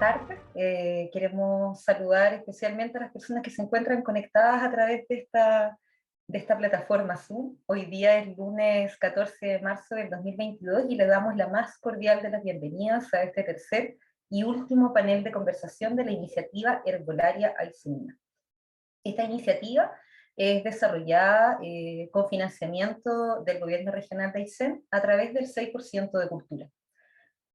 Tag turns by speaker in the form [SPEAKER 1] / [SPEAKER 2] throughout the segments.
[SPEAKER 1] tardes. Queremos saludar especialmente a las personas que se encuentran conectadas a través de esta plataforma Zoom. Hoy día es lunes 14 de marzo del 2022 y le damos la más cordial de las bienvenidas a este tercer y último panel de conversación de la iniciativa Herbolaria Aycenina. Esta iniciativa es desarrollada con financiamiento del Gobierno Regional de Aysén a través del 6% de Cultura.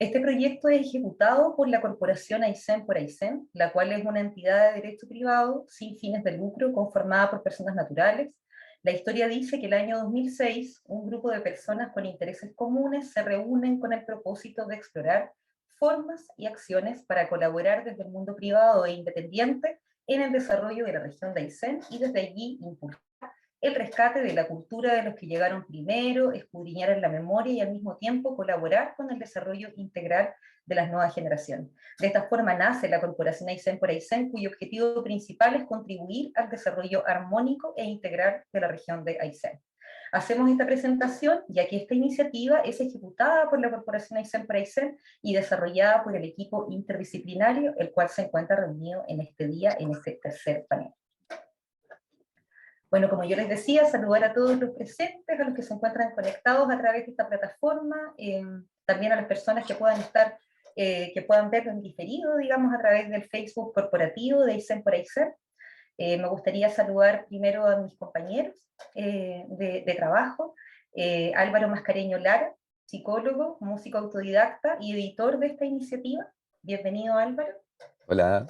[SPEAKER 1] Este proyecto es ejecutado por la Corporación Aysén por Aysén, la cual es una entidad de derecho privado sin fines de lucro conformada por personas naturales. La historia dice que el año 2006 un grupo de personas con intereses comunes se reúnen con el propósito de explorar formas y acciones para colaborar desde el mundo privado e independiente en el desarrollo de la región de Aysén y desde allí impulsar el rescate de la cultura de los que llegaron primero, escudriñar en la memoria y al mismo tiempo colaborar con el desarrollo integral de las nuevas generaciones. De esta forma nace la Corporación Aysén por Aysén, cuyo objetivo principal es contribuir al desarrollo armónico e integral de la región de Aysén. Hacemos esta presentación ya que esta iniciativa es ejecutada por la Corporación Aysén por Aysén y desarrollada por el equipo interdisciplinario, el cual se encuentra reunido en este día, en este tercer panel. Bueno, como yo les decía, saludar a todos los presentes, a los que se encuentran conectados a través de esta plataforma, también a las personas que puedan estar, que puedan verlo en diferido, digamos, a través del Facebook corporativo de Aysén por Aysén. Me gustaría saludar primero a mis compañeros de trabajo, Álvaro Mascareño Lara, psicólogo, músico autodidacta y editor de esta iniciativa. Bienvenido, Álvaro.
[SPEAKER 2] Hola,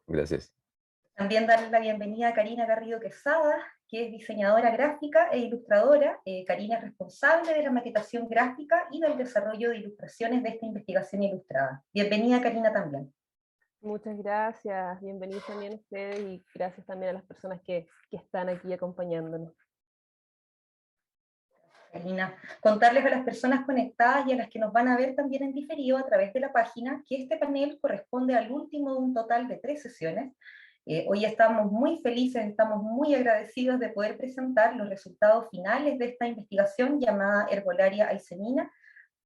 [SPEAKER 2] gracias.
[SPEAKER 1] También darle la bienvenida a Karina Garrido Quesada, que es diseñadora gráfica e ilustradora. Karina es responsable de la maquetación gráfica y del desarrollo de ilustraciones de esta investigación ilustrada. Bienvenida, Karina, también.
[SPEAKER 3] Muchas gracias, bienvenidos también a ustedes y gracias también a las personas que están aquí acompañándonos.
[SPEAKER 1] Karina, contarles a las personas conectadas y a las que nos van a ver también en diferido a través de la página que este panel corresponde al último de un total de 3 sesiones. Hoy estamos muy felices, estamos muy agradecidos de poder presentar los resultados finales de esta investigación llamada Herbolaria Aycenina,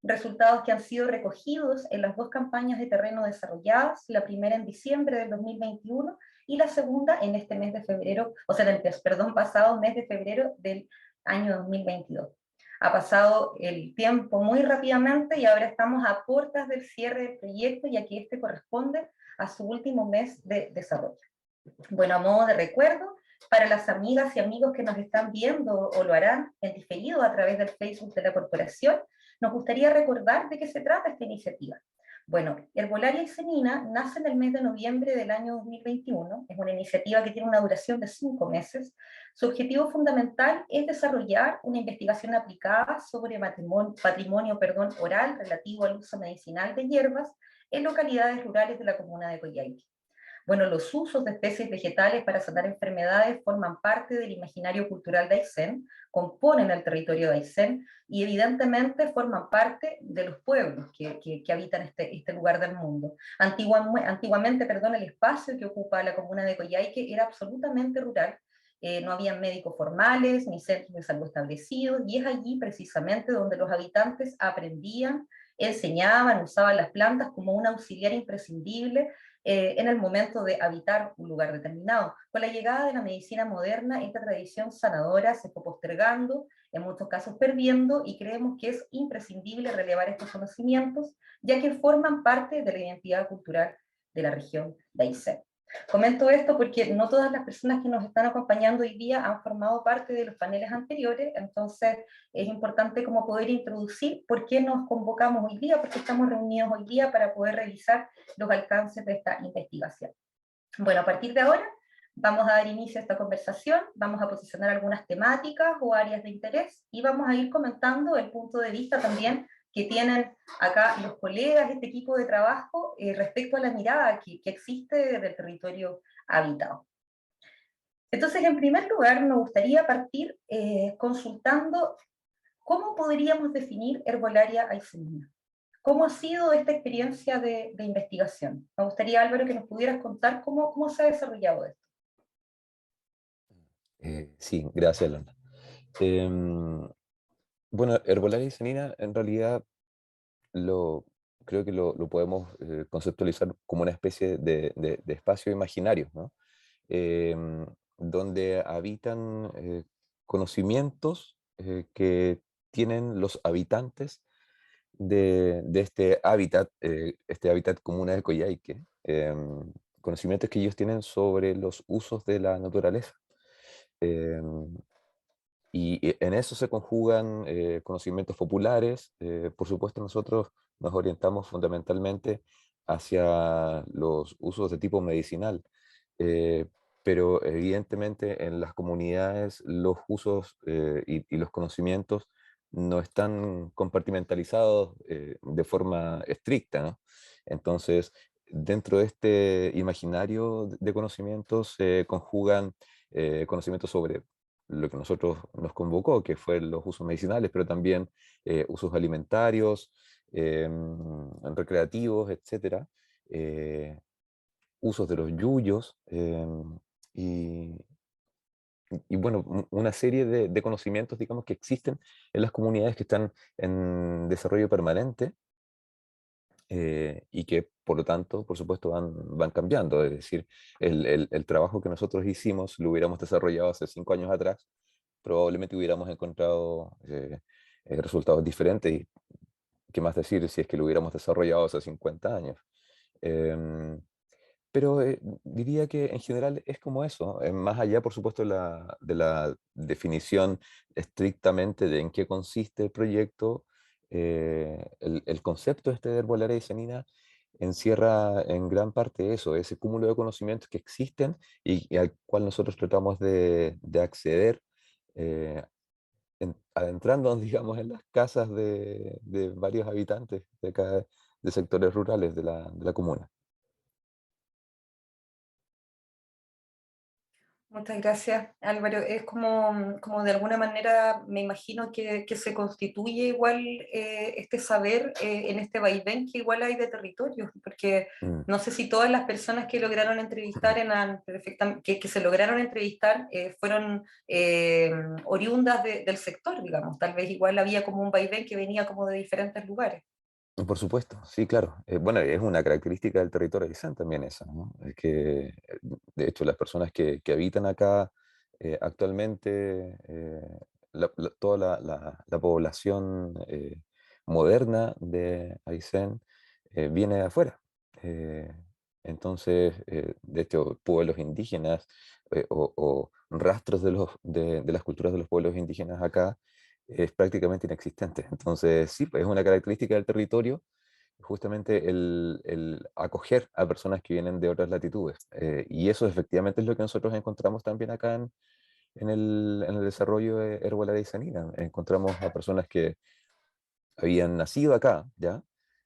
[SPEAKER 1] resultados que han sido recogidos en las 2 campañas de terreno desarrolladas, la primera en diciembre del 2021 y la segunda en este mes de febrero, o sea, en el pasado mes de febrero del año 2022. Ha pasado el tiempo muy rápidamente y ahora estamos a puertas del cierre del proyecto, ya que este corresponde a su último mes de desarrollo. Bueno, a modo de recuerdo, para las amigas y amigos que nos están viendo o lo harán en diferido a través del Facebook de la corporación, nos gustaría recordar de qué se trata esta iniciativa. Bueno, Herbolaria Aycenina nace en el mes de noviembre del año 2021, es una iniciativa que tiene una duración de 5 meses. Su objetivo fundamental es desarrollar una investigación aplicada sobre patrimonio oral relativo al uso medicinal de hierbas en localidades rurales de la comuna de Coyhaique. Bueno, los usos de especies vegetales para sanar enfermedades forman parte del imaginario cultural de Aysén, componen el territorio de Aysén y evidentemente forman parte de los pueblos que habitan este lugar del mundo. Antiguamente, el espacio que ocupa la comuna de Coyhaique era absolutamente rural. No había médicos formales ni centros de salud establecidos, y es allí precisamente donde los habitantes aprendían, enseñaban, usaban las plantas como un auxiliar imprescindible en el momento de habitar un lugar determinado. Con la llegada de la medicina moderna, esta tradición sanadora se fue postergando, en muchos casos perdiendo, y creemos que es imprescindible relevar estos conocimientos, ya que forman parte de la identidad cultural de la región de Aysén. Comento esto porque no todas las personas que nos están acompañando hoy día han formado parte de los paneles anteriores, entonces es importante como poder introducir por qué nos convocamos hoy día, por qué estamos reunidos hoy día para poder revisar los alcances de esta investigación. Bueno, a partir de ahora vamos a dar inicio a esta conversación, vamos a posicionar algunas temáticas o áreas de interés y vamos a ir comentando el punto de vista también que tienen acá los colegas, este equipo de trabajo, respecto a la mirada que existe del territorio habitado. Entonces, en primer lugar, me gustaría partir consultando cómo podríamos definir Herbolaria Aycenina. ¿Cómo ha sido esta experiencia de investigación? Me gustaría, Álvaro, que nos pudieras contar cómo se ha desarrollado esto.
[SPEAKER 2] Sí, gracias, Lorna. Bueno, Herbolaria Aycenina, en realidad, lo creo que lo podemos conceptualizar como una especie de espacio imaginario, ¿no? Donde habitan conocimientos que tienen los habitantes de este hábitat común de Coyhaique, conocimientos que ellos tienen sobre los usos de la naturaleza. Em, y en eso se conjugan conocimientos populares. Por supuesto, nosotros nos orientamos fundamentalmente hacia los usos de tipo medicinal, eh, pero evidentemente en las comunidades los usos y los conocimientos no están compartimentalizados de forma estricta, ¿no? Entonces, dentro de este imaginario de conocimientos se conjugan conocimientos sobre lo que nosotros nos convocó, que fue los usos medicinales, pero también usos alimentarios, recreativos, etcétera, eh, usos de los yuyos, y, y bueno, una serie de conocimientos, digamos, que existen en las comunidades que están en desarrollo permanente y que por lo tanto, por supuesto, van cambiando. Es decir, el trabajo que nosotros hicimos lo hubiéramos desarrollado hace 5 años atrás, probablemente hubiéramos encontrado resultados diferentes. Y qué más decir si es que lo hubiéramos desarrollado hace 50 años. Em, pero diría que en general es como eso, más allá, por supuesto, de la definición estrictamente de en qué consiste el proyecto, el concepto este de herbolaria y encierra en gran parte eso, ese cúmulo de conocimientos que existen y al cual nosotros tratamos de acceder, eh, adentrándonos, digamos, en las casas de varios habitantes de acá, de sectores rurales de la comuna.
[SPEAKER 1] Muchas gracias, Álvaro. Es como de alguna manera, me imagino que se constituye igual este saber en este vaivén que igual hay de territorios, porque
[SPEAKER 2] Mm.
[SPEAKER 1] no sé si todas las personas que lograron entrevistar, que se lograron entrevistar fueron oriundas del sector, digamos. Tal vez igual había como un vaivén que venía como de diferentes lugares.
[SPEAKER 2] Por supuesto, sí, claro. Bueno, es una característica del territorio aysén también esa, ¿no? Es que, de hecho, las personas que habitan acá actualmente, toda la población moderna de Aysén viene de afuera. Eh, entonces, de hecho, pueblos indígenas o rastros de las culturas de los pueblos indígenas acá es prácticamente inexistente. Entonces, sí, pues es una característica del territorio justamente el acoger a personas que vienen de otras latitudes. Y eso efectivamente es lo que nosotros encontramos también acá en el desarrollo de Herbolaria y Sanina. Encontramos a personas que habían nacido acá, ¿ya?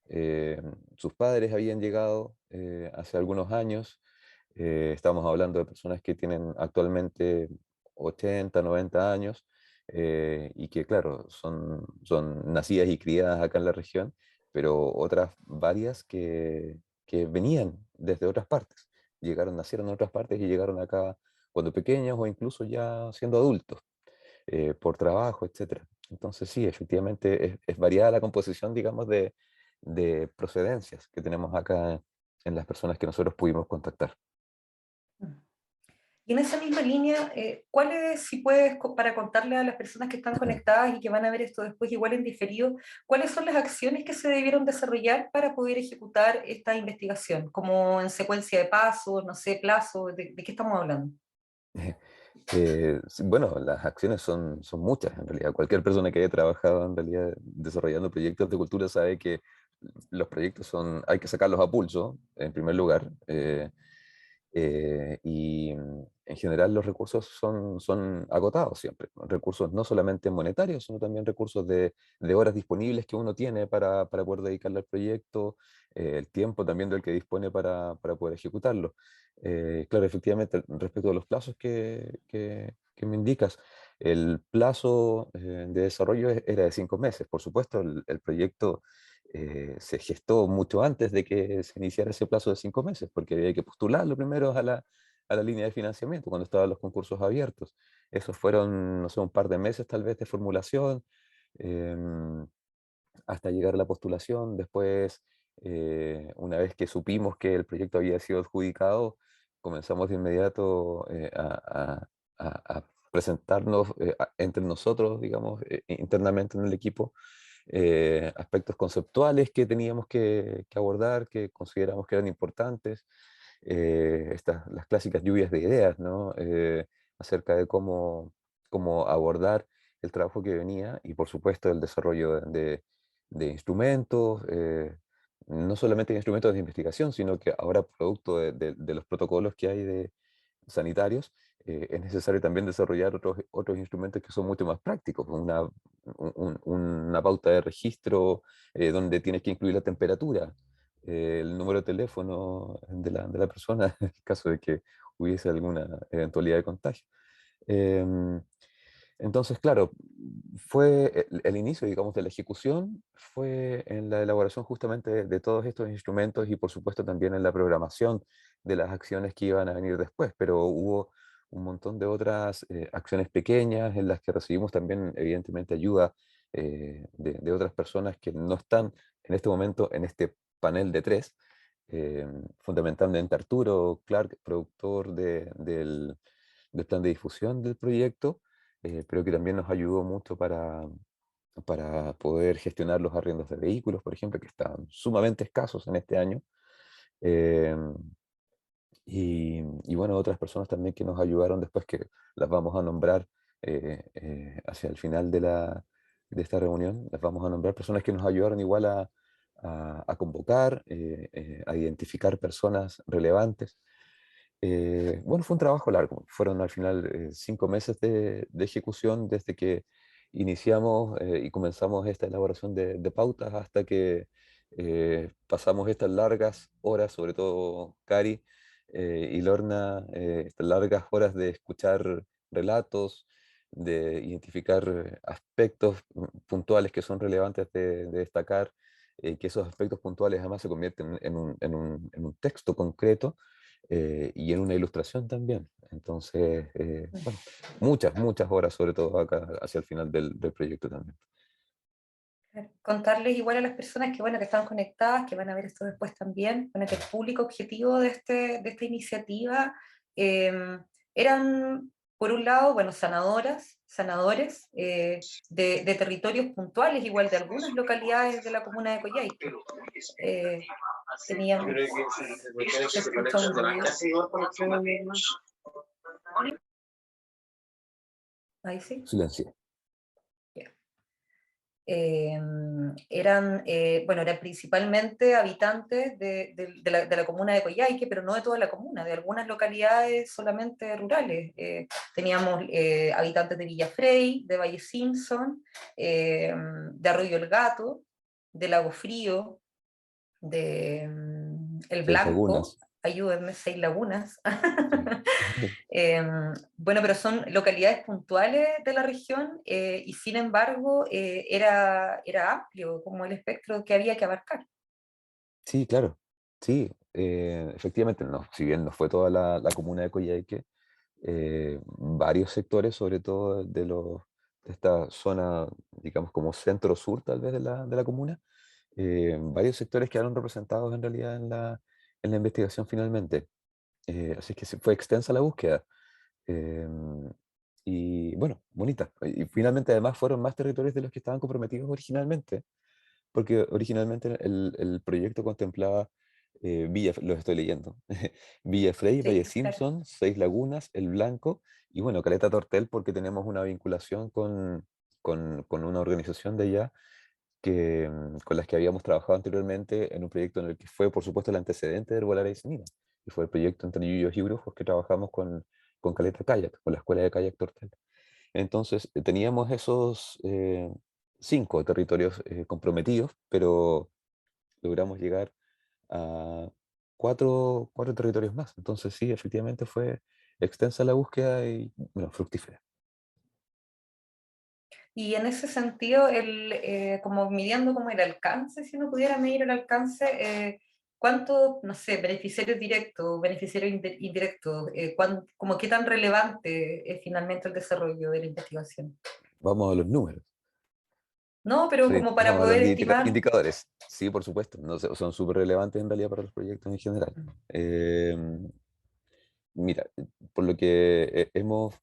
[SPEAKER 2] Eh, Sus padres habían llegado hace algunos años. Estamos hablando de personas que tienen actualmente 80, 90 años y que, claro, son nacidas y criadas acá en la región, pero otras varias que venían desde otras partes. Nacieron en otras partes y llegaron acá cuando pequeños o incluso ya siendo adultos por trabajo, etcétera. Entonces sí, efectivamente es variada la composición, digamos, de procedencias que tenemos acá en las personas que nosotros pudimos contactar.
[SPEAKER 1] Y en esa misma línea, ¿cuáles, si puedes, para contarle a las personas que están conectadas y que van a ver esto después igual en diferido, cuáles son las acciones que se debieron desarrollar para poder ejecutar esta investigación? Como en secuencia de pasos, no sé, plazo, ¿de qué estamos hablando?
[SPEAKER 2] Sí, bueno, las acciones son muchas en realidad. Cualquier persona que haya trabajado en realidad desarrollando proyectos de cultura sabe que los proyectos hay que sacarlos a pulso, en primer lugar. Y en general los recursos son agotados siempre. Recursos no solamente monetarios, sino también recursos de horas disponibles que uno tiene para poder dedicarle al proyecto, el tiempo también del que dispone para poder ejecutarlo. Claro, efectivamente, respecto a los plazos que me indicas, el plazo de desarrollo era de 5 meses. Por supuesto, el proyecto se gestó mucho antes de que se iniciara ese plazo de 5 meses, porque había que postularlo primero a la línea de financiamiento cuando estaban los concursos abiertos. Esos fueron, no sé, un par de meses tal vez de formulación, hasta llegar a la postulación. Después Una vez que supimos que el proyecto había sido adjudicado, comenzamos de inmediato a presentarnos entre nosotros, digamos, internamente en el equipo, aspectos conceptuales que teníamos que abordar, que consideramos que eran importantes, las clásicas lluvias de ideas, ¿no? Acerca de cómo abordar el trabajo que venía y por supuesto el desarrollo de instrumentos, no solamente de instrumentos de investigación, sino que ahora producto de los protocolos que hay sanitarios, es necesario también desarrollar otros instrumentos que son mucho más prácticos, una pauta de registro donde tienes que incluir la temperatura, el número de teléfono de la persona en el caso de que hubiese alguna eventualidad de contagio. Em, entonces, claro, fue el inicio, digamos, de la ejecución, fue en la elaboración justamente de todos estos instrumentos y por supuesto también en la programación de las acciones que iban a venir después, pero hubo un montón de otras acciones pequeñas en las que recibimos también, evidentemente, ayuda de otras personas que no están en este momento en este panel de tres, fundamentalmente Arturo Clark, productor del plan de difusión del proyecto, pero que también nos ayudó mucho para poder gestionar los arriendos de vehículos, por ejemplo, que estaban sumamente escasos en este año. Eh, y bueno, otras personas también que nos ayudaron después, que las vamos a nombrar hacia el final de esta reunión, las vamos a nombrar personas que nos ayudaron igual a convocar, a identificar personas relevantes. Bueno, fue un trabajo largo, fueron al final 5 meses de ejecución desde que iniciamos y comenzamos esta elaboración de pautas hasta que pasamos estas largas horas, sobre todo Cari y Lorna, estas largas horas de escuchar relatos, de identificar aspectos puntuales que son relevantes de destacar, que esos aspectos puntuales además se convierten en un texto concreto y en una ilustración también. Entonces, bueno, muchas horas, sobre todo acá hacia el final del proyecto también.
[SPEAKER 1] Contarles igual a las personas que, bueno, que están conectadas, que van a ver esto después también, bueno, que el público objetivo de esta iniciativa eran, por un lado, bueno, sanadores de territorios puntuales, igual de algunas localidades de la comuna de Coyhaique. Teníamos... ¿Se escucha un ruido? Ahí sí.
[SPEAKER 2] Silencio.
[SPEAKER 1] Eran principalmente habitantes de la comuna de Coyhaique, pero no de toda la comuna, de algunas localidades solamente rurales. Teníamos habitantes de Villafrey, de Valle Simpson, de Arroyo El Gato, de Lago Frío, de El
[SPEAKER 2] Seis
[SPEAKER 1] Blanco,
[SPEAKER 2] Lagunas.
[SPEAKER 1] ayúdenme, Seis Lagunas.
[SPEAKER 2] Sí.
[SPEAKER 1] Bueno, pero son localidades puntuales de la región y sin embargo era amplio como el espectro que había que abarcar.
[SPEAKER 2] Sí, claro. Sí, efectivamente, no, si bien no fue toda la comuna de Coyhaique, varios sectores, sobre todo de esta zona, digamos, como centro-sur tal vez de la comuna, varios sectores quedaron representados en realidad en la investigación finalmente. Así que sí, fue extensa la búsqueda. Y bueno, bonita. Y finalmente además fueron más territorios de los que estaban comprometidos originalmente, porque originalmente el proyecto contemplaba los estoy leyendo, Villa Frey, Valle
[SPEAKER 1] Sí, claro.
[SPEAKER 2] Simpson, Seis Lagunas, El Blanco y bueno, Caleta Tortel porque tenemos una vinculación con una organización de allá con las que habíamos trabajado anteriormente en un proyecto en el que fue, por supuesto, el antecedente de Herbolaria y Semilla, y fue el proyecto entre Yuyos y Brujos que trabajamos con Caleta Kayak, con la Escuela de Kayak Tortel. Entonces, teníamos esos 5 territorios comprometidos, pero logramos llegar a cuatro territorios más. Entonces, sí, efectivamente fue extensa la búsqueda y, bueno, fructífera.
[SPEAKER 1] Y en ese sentido, como midiendo como el alcance, si uno pudiera medir el alcance, ¿cuántos, no sé, beneficiarios directos, beneficiarios indirectos, como qué tan relevante es finalmente el desarrollo de la investigación?
[SPEAKER 2] Vamos a los números.
[SPEAKER 1] ¿no? Pero
[SPEAKER 2] Sí,
[SPEAKER 1] como para
[SPEAKER 2] estamos
[SPEAKER 1] poder
[SPEAKER 2] hablando de
[SPEAKER 1] estimar.
[SPEAKER 2] indicadores. Sí, por supuesto. No sé, son súper relevantes en realidad para los proyectos en general. Mira, por lo que hemos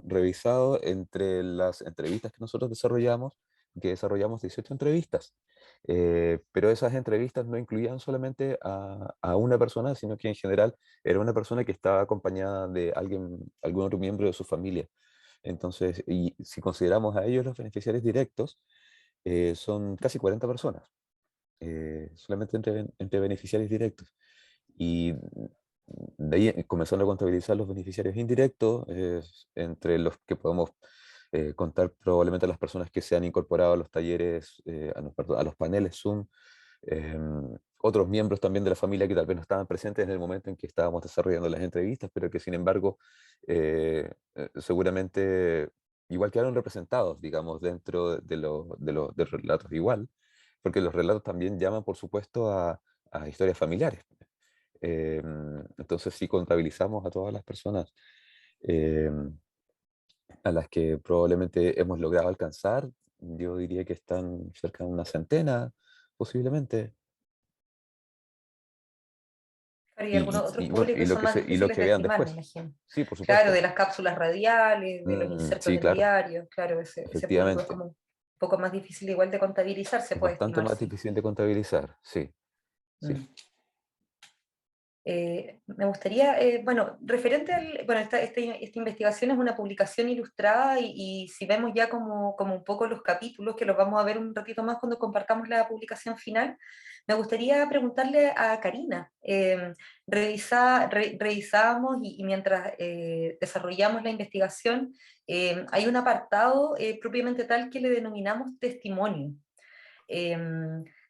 [SPEAKER 2] revisado entre las entrevistas que nosotros desarrollamos, que desarrollamos 18 entrevistas, pero esas entrevistas no incluían solamente a una persona, sino que en general era una persona que estaba acompañada de alguien, algún otro miembro de su familia. Entonces, y si consideramos a ellos los beneficiarios directos, son casi 40 personas, solamente entre beneficiarios directos. Y de ahí, comenzando a contabilizar los beneficiarios indirectos, entre los que podemos contar probablemente las personas que se han incorporado a los talleres, perdón, a los paneles Zoom, otros miembros también de la familia que tal vez no estaban presentes en el momento en que estábamos desarrollando las entrevistas, pero que sin embargo seguramente igual quedaron representados, digamos, dentro de los relatos igual, porque los relatos también llaman, por supuesto, a historias familiares. Entonces, si contabilizamos a todas las personas a las que probablemente hemos logrado alcanzar, yo diría que están cerca de una centena, posiblemente.
[SPEAKER 1] Claro, y
[SPEAKER 2] Y,
[SPEAKER 1] algunos otros
[SPEAKER 2] y bueno,
[SPEAKER 1] públicos son más
[SPEAKER 2] y lo
[SPEAKER 1] difíciles
[SPEAKER 2] que
[SPEAKER 1] de
[SPEAKER 2] vean
[SPEAKER 1] estimar, me
[SPEAKER 2] después.
[SPEAKER 1] imagino.
[SPEAKER 2] Sí, por
[SPEAKER 1] Claro, de
[SPEAKER 2] supuesto.
[SPEAKER 1] las cápsulas radiales, de los insertos
[SPEAKER 2] Sí,
[SPEAKER 1] en
[SPEAKER 2] claro,
[SPEAKER 1] diarios, claro, ese público es
[SPEAKER 2] efectivamente.
[SPEAKER 1] como un poco más difícil igual de contabilizar, se
[SPEAKER 2] Es
[SPEAKER 1] puede
[SPEAKER 2] bastante
[SPEAKER 1] estimar,
[SPEAKER 2] más
[SPEAKER 1] sí.
[SPEAKER 2] difícil de contabilizar, sí, sí.
[SPEAKER 1] Mm. Me gustaría, bueno, referente al, bueno, esta investigación es una publicación ilustrada y si vemos ya como un poco los capítulos, que los vamos a ver un ratito más cuando compartamos la publicación final, me gustaría preguntarle a Karina, revisábamos y mientras desarrollamos la investigación, hay un apartado propiamente tal que le denominamos testimonio.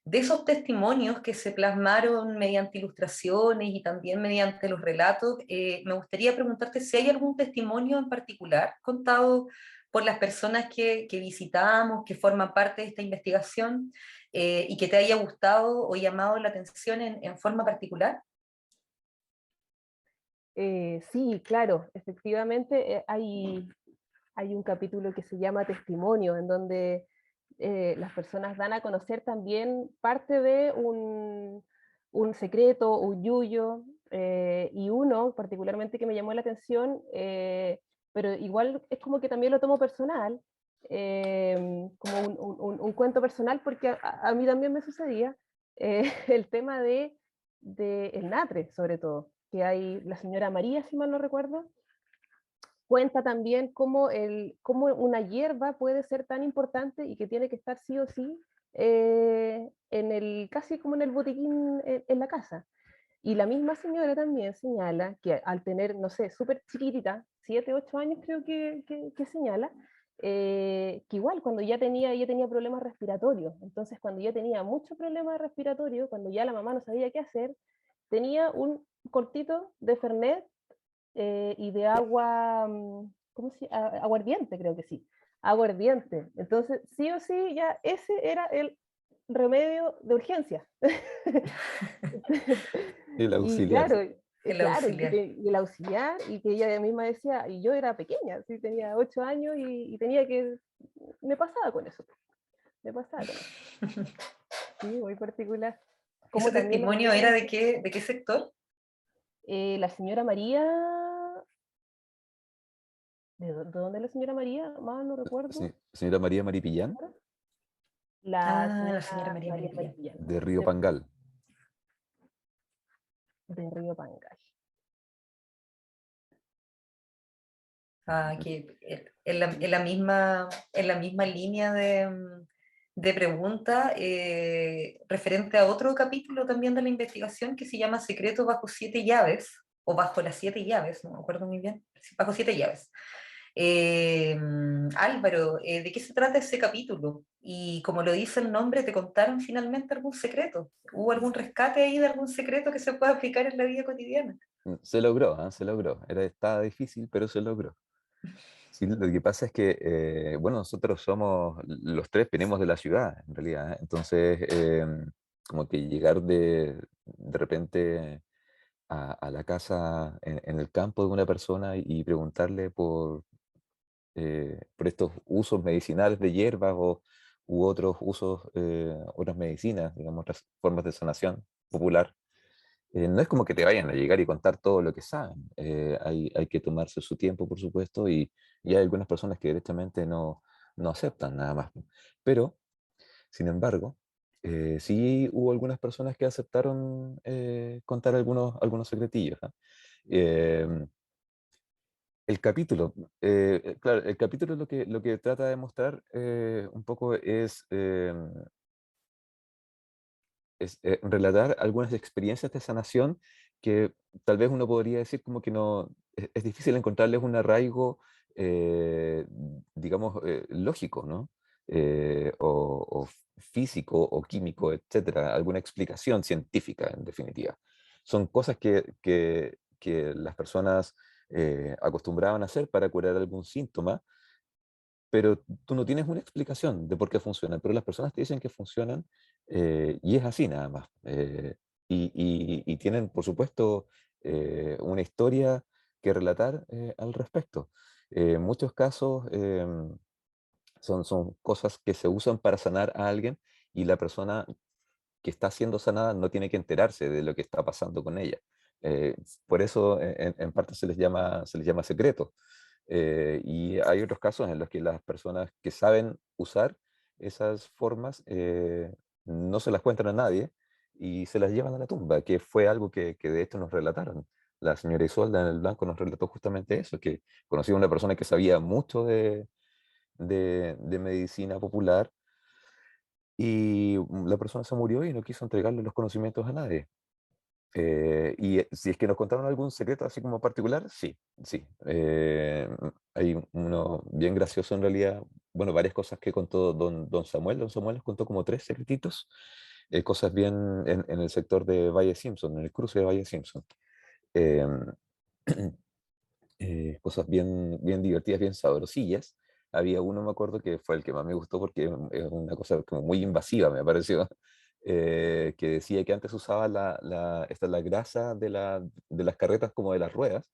[SPEAKER 1] De esos testimonios que se plasmaron mediante ilustraciones y también mediante los relatos, me gustaría preguntarte si hay algún testimonio en particular contado por las personas que visitamos, que forman parte de esta investigación, y que te haya gustado o llamado la atención en forma particular.
[SPEAKER 3] Sí, claro, efectivamente hay un capítulo que se llama Testimonio, en donde las personas dan a conocer también parte de un secreto, un yuyo, y uno particularmente que me llamó la atención, pero igual es como que también lo tomo personal, como un cuento personal, porque a mí también me sucedía el tema de el natre, sobre todo, que hay la señora María, si mal no recuerdo, cuenta también cómo una hierba puede ser tan importante y que tiene que estar sí o sí casi como en el botiquín en la casa. Y la misma señora también señala que al tener, no sé, súper chiquitita, 7, 8 años creo que señala, que igual cuando ella tenía problemas respiratorios, entonces cuando ya tenía muchos problemas respiratorios, cuando ya la mamá no sabía qué hacer, tenía un cortito de Fernet y de agua, ¿cómo se llama? Aguardiente, creo que sí. Aguardiente. Entonces, sí o sí, ya ese era el remedio de urgencia.
[SPEAKER 2] El
[SPEAKER 3] Y
[SPEAKER 2] auxiliar.
[SPEAKER 3] claro,
[SPEAKER 1] El
[SPEAKER 3] claro,
[SPEAKER 1] auxiliar.
[SPEAKER 3] y el auxiliar, y que ella misma decía, y yo era pequeña, sí, tenía 8 años y tenía que, me pasaba con eso, me pasaba con eso. Sí, muy particular.
[SPEAKER 1] ¿Ese
[SPEAKER 3] Como también los
[SPEAKER 1] testimonio era
[SPEAKER 3] dientes.
[SPEAKER 1] de qué sector?
[SPEAKER 3] La señora María, ¿de dónde es la señora María? Más no recuerdo.
[SPEAKER 2] Señora María Maripillán,
[SPEAKER 3] La
[SPEAKER 1] Ah, la señora
[SPEAKER 3] señora
[SPEAKER 1] María
[SPEAKER 3] María
[SPEAKER 1] Maripilla.
[SPEAKER 3] Maripillán,
[SPEAKER 2] de Río Pangal.
[SPEAKER 3] de Río Pangal.
[SPEAKER 1] Ah, que en la misma línea de pregunta, referente a otro capítulo también de la investigación que se llama Secretos bajo siete llaves, o bajo las siete llaves, no me acuerdo muy bien, sí, bajo siete llaves. Álvaro, ¿de qué se trata ese capítulo? Y como lo dice el nombre, ¿te contaron finalmente algún secreto? ¿Hubo algún rescate ahí de algún secreto que se pueda aplicar en la vida cotidiana?
[SPEAKER 2] Se logró, ¿ah? Se logró. Estaba difícil, pero se logró. Sí, lo que pasa es que, bueno, nosotros somos, los tres venimos de la ciudad, en realidad. Entonces, como que llegar de repente a la casa en el campo de una persona y preguntarle por estos usos medicinales de hierbas u otros usos, otras medicinas, digamos, otras formas de sanación popular. No es como que te vayan a llegar y contar todo lo que saben. Hay que tomarse su tiempo, por supuesto, y hay algunas personas que directamente no aceptan nada más. Pero, sin embargo, sí hubo algunas personas que aceptaron contar algunos secretillos. ¿Ah? Em, el capítulo, claro, el capítulo lo que trata de mostrar un poco es relatar algunas experiencias de sanación que tal vez uno podría decir como que no, es difícil encontrarles un arraigo, eh, digamos, lógico, ¿no? O físico o químico, etcétera, alguna explicación científica, en definitiva. Son cosas que las personas acostumbraban a hacer para curar algún síntoma, pero tú no tienes una explicación de por qué funcionan, pero las personas te dicen que funcionan y es así nada más. Y tienen, por supuesto, una historia que relatar al respecto. En muchos casos son cosas que se usan para sanar a alguien y la persona que está siendo sanada no tiene que enterarse de lo que está pasando con ella. Eh, por eso en parte se les llama secreto. Y hay otros casos en los que las personas que saben usar esas formas no se las cuentan a nadie y se las llevan a la tumba, que fue algo que de hecho nos relataron. La señora Isolda en el Blanco nos relató justamente eso, que conocía a una persona que sabía mucho de medicina popular y la persona se murió y no quiso entregarle los conocimientos a nadie. Y si es que nos contaron algún secreto así como particular, sí, sí. Hay uno bien gracioso en realidad, bueno, varias cosas que contó don Samuel. Don Samuel nos contó como 3 secretitos, cosas bien en el sector de Valle Simpson, en el cruce de Valle Simpson. Em, cosas bien divertidas, bien sabrosillas. Había uno, me acuerdo, que fue el que más me gustó porque es una cosa como muy invasiva, me pareció, que decía que antes usaba la grasa de las carretas como de las ruedas.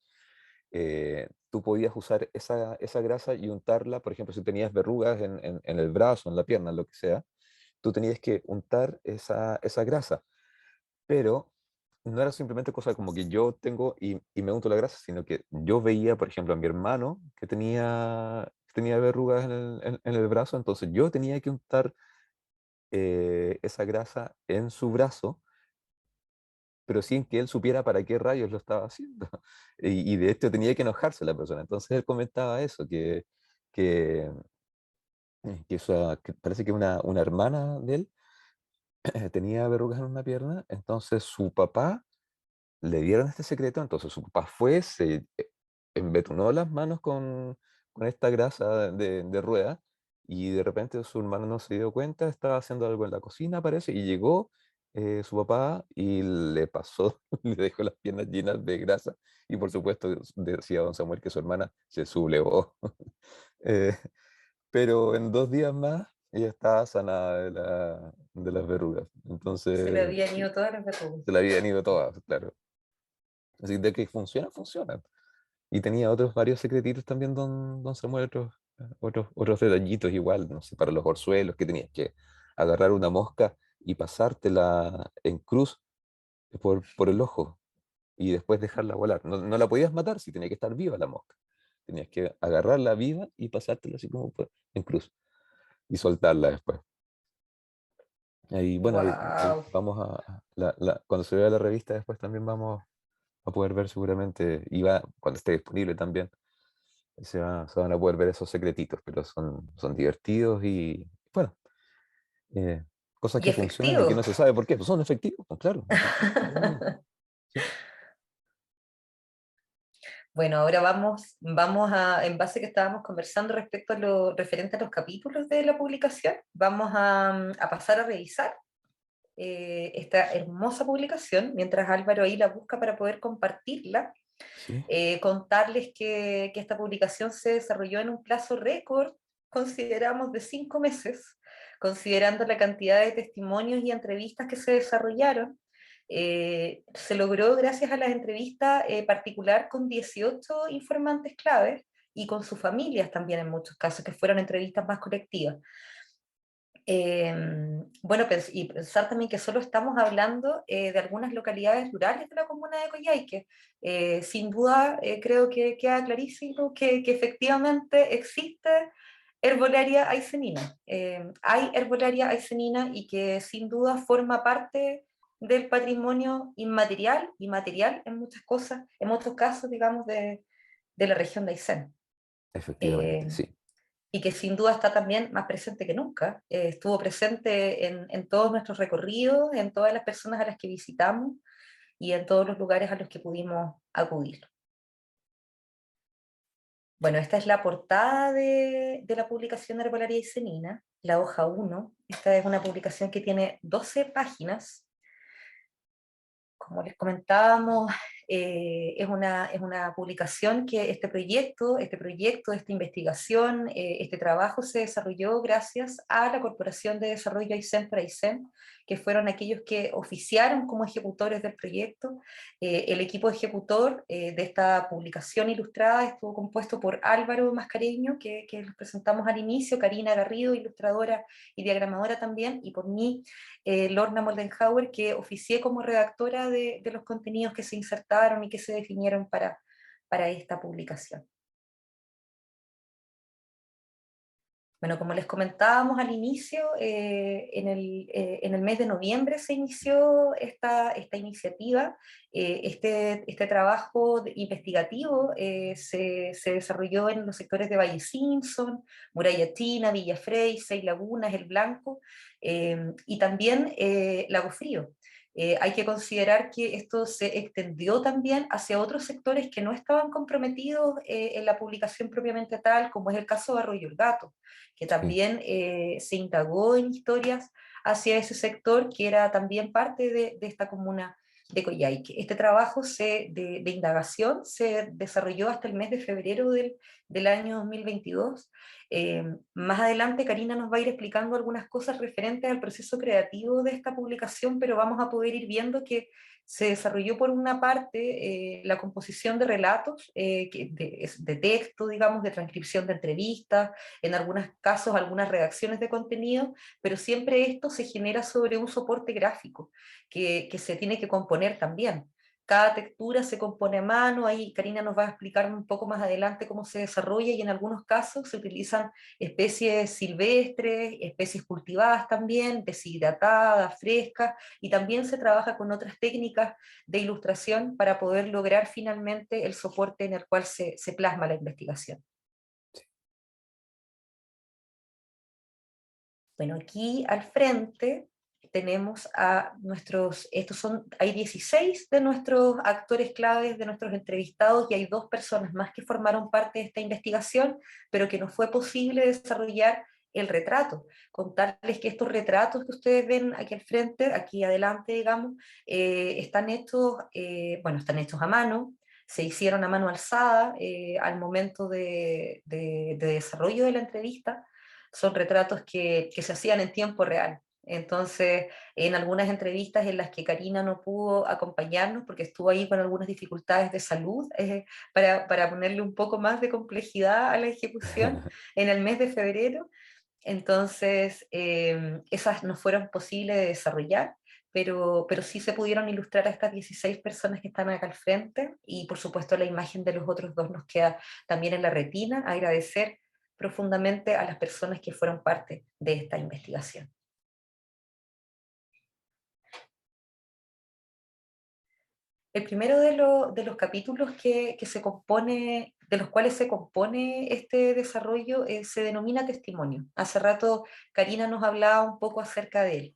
[SPEAKER 2] Tú podías usar esa grasa y untarla, por ejemplo, si tenías verrugas en el brazo, en la pierna, lo que sea, tú tenías que untar esa grasa, pero no era simplemente cosa como que yo tengo y me unto la grasa, sino que yo veía, por ejemplo, a mi hermano que tenía verrugas en el brazo, entonces yo tenía que untar esa grasa en su brazo, pero sin que él supiera para qué rayos lo estaba haciendo. Y de esto tenía que enojarse la persona. Entonces él comentaba eso, que, que parece que una hermana de él tenía verrugas en una pierna, entonces su papá le dieron este secreto, entonces su papá fue, se embetunó las manos con esta grasa de rueda y de repente su hermano no se dio cuenta, estaba haciendo algo en la cocina, parece, y llegó su papá y le pasó, le dejó las piernas llenas de grasa y por supuesto decía don Samuel que su hermana se sublevó. Eh, pero en 2 días más ella estaba sanada de las verrugas,
[SPEAKER 1] Se le
[SPEAKER 2] entonces
[SPEAKER 1] habían ido todas las verrugas.
[SPEAKER 2] se la habían ido todas, claro. Así de que funciona, funciona. Y tenía otros varios secretitos también, don Samuel, otros detallitos igual, no sé, para los orzuelos, que tenías que agarrar una mosca y pasártela en cruz por el ojo y después dejarla volar. No la podías matar si tenía que estar viva la mosca. Tenías que agarrarla viva y pasártela así como en cruz y soltarla después. Ahí, bueno, ahí
[SPEAKER 1] Wow.
[SPEAKER 2] vamos cuando se vea la revista después también vamos a poder ver seguramente, y cuando esté disponible también, se van a poder ver esos secretitos, pero son divertidos y, bueno, eh, cosas
[SPEAKER 1] Y
[SPEAKER 2] que funcionan y que
[SPEAKER 1] efectivo.
[SPEAKER 2] no se sabe por qué, pues son efectivos, pues claro, sí,
[SPEAKER 1] Bueno, ahora vamos en base a que estábamos conversando respecto a lo referente a los capítulos de la publicación, vamos a pasar a revisar esta hermosa publicación, mientras Álvaro ahí la busca para poder compartirla.
[SPEAKER 2] sí,
[SPEAKER 1] Contarles que esta publicación se desarrolló en un plazo récord, consideramos de 5 meses, considerando la cantidad de testimonios y entrevistas que se desarrollaron. Se logró gracias a las entrevistas particular con 18 informantes claves y con sus familias también en muchos casos, que fueron entrevistas más colectivas. Bueno, y pensar también que solo estamos hablando de algunas localidades rurales de la comuna de Coyhaique. Sin duda, creo que queda clarísimo que efectivamente existe herbolaria aycenina. Hay herbolaria aycenina y que sin duda forma parte del patrimonio inmaterial y material en muchas cosas, en muchos casos, digamos, de la región de Aysén.
[SPEAKER 2] Efectivamente, sí.
[SPEAKER 1] Y que sin duda está también más presente que nunca. Estuvo presente en todos nuestros recorridos, en todas las personas a las que visitamos y en todos los lugares a los que pudimos acudir. Bueno, esta es la portada de la publicación de Herbolaria Aycenina, la hoja 1. Esta es una publicación que tiene 12 páginas. Como les comentábamos, es una publicación que este proyecto, esta investigación, este trabajo se desarrolló gracias a la Corporación de Desarrollo Aysén por Aysén, que fueron aquellos que oficiaron como ejecutores del proyecto. El equipo ejecutor de esta publicación ilustrada estuvo compuesto por Álvaro Mascareño, que los presentamos al inicio, Karina Garrido, ilustradora y diagramadora también, y por mí, Lorna Moldenhauer, que oficié como redactora de los contenidos que se insertaron y que se definieron para esta publicación. Bueno, como les comentábamos al inicio, en el mes de noviembre se inició esta iniciativa. Este trabajo investigativo se desarrolló en los sectores de Valle Simpson, Muralla China, Villa Frey, Seis Lagunas, El Blanco, y también Lago Frío. Hay que considerar que esto se extendió también hacia otros sectores que no estaban comprometidos en la publicación propiamente tal, como es el caso de Arroyo el Gato, que
[SPEAKER 2] Sí.
[SPEAKER 1] también se indagó en historias hacia ese sector que era también parte de esta comuna de Coyhaique. Este trabajo de indagación se desarrolló hasta el mes de febrero del año 2022. Más adelante Karina nos va a ir explicando algunas cosas referentes al proceso creativo de esta publicación, pero vamos a poder ir viendo que se desarrolló por una parte la composición de relatos, de texto, digamos, de transcripción de entrevistas, en algunos casos algunas redacciones de contenido, pero siempre esto se genera sobre un soporte gráfico que se tiene que componer también. Cada textura se compone a mano, ahí Karina nos va a explicar un poco más adelante cómo se desarrolla y en algunos casos se utilizan especies silvestres, especies cultivadas también, deshidratadas, frescas, y también se trabaja con otras técnicas de ilustración para poder lograr finalmente el soporte en el cual se plasma la investigación. Bueno, aquí al frente tenemos a hay 16 de nuestros actores claves, de nuestros entrevistados, y hay 2 personas más que formaron parte de esta investigación, pero que no fue posible desarrollar el retrato. Contarles que estos retratos que ustedes ven aquí al frente, aquí adelante, digamos, están hechos, bueno, están hechos a mano, se hicieron a mano alzada al momento de desarrollo de la entrevista. Son retratos que se hacían en tiempo real. Entonces, en algunas entrevistas en las que Karina no pudo acompañarnos porque estuvo ahí con algunas dificultades de salud, para ponerle un poco más de complejidad a la ejecución en el mes de febrero, entonces esas no fueron posibles de desarrollar, pero sí se pudieron ilustrar a estas 16 personas que están acá al frente, y por supuesto la imagen de los otros 2 nos queda también en la retina. Agradecer profundamente a las personas que fueron parte de esta investigación. El primero de los capítulos de los cuales se compone este desarrollo se denomina testimonio. Hace rato Karina nos hablaba un poco acerca de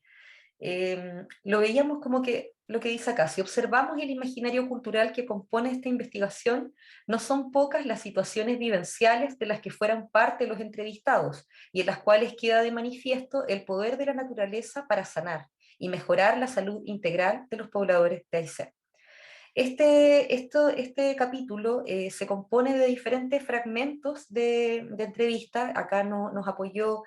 [SPEAKER 1] él. Lo veíamos como que lo que dice acá: si observamos el imaginario cultural que compone esta investigación, no son pocas las situaciones vivenciales de las que fueran parte los entrevistados y en las cuales queda de manifiesto el poder de la naturaleza para sanar y mejorar la salud integral de los pobladores de Aysén. Este capítulo se compone de diferentes fragmentos de entrevistas. Acá nos apoyó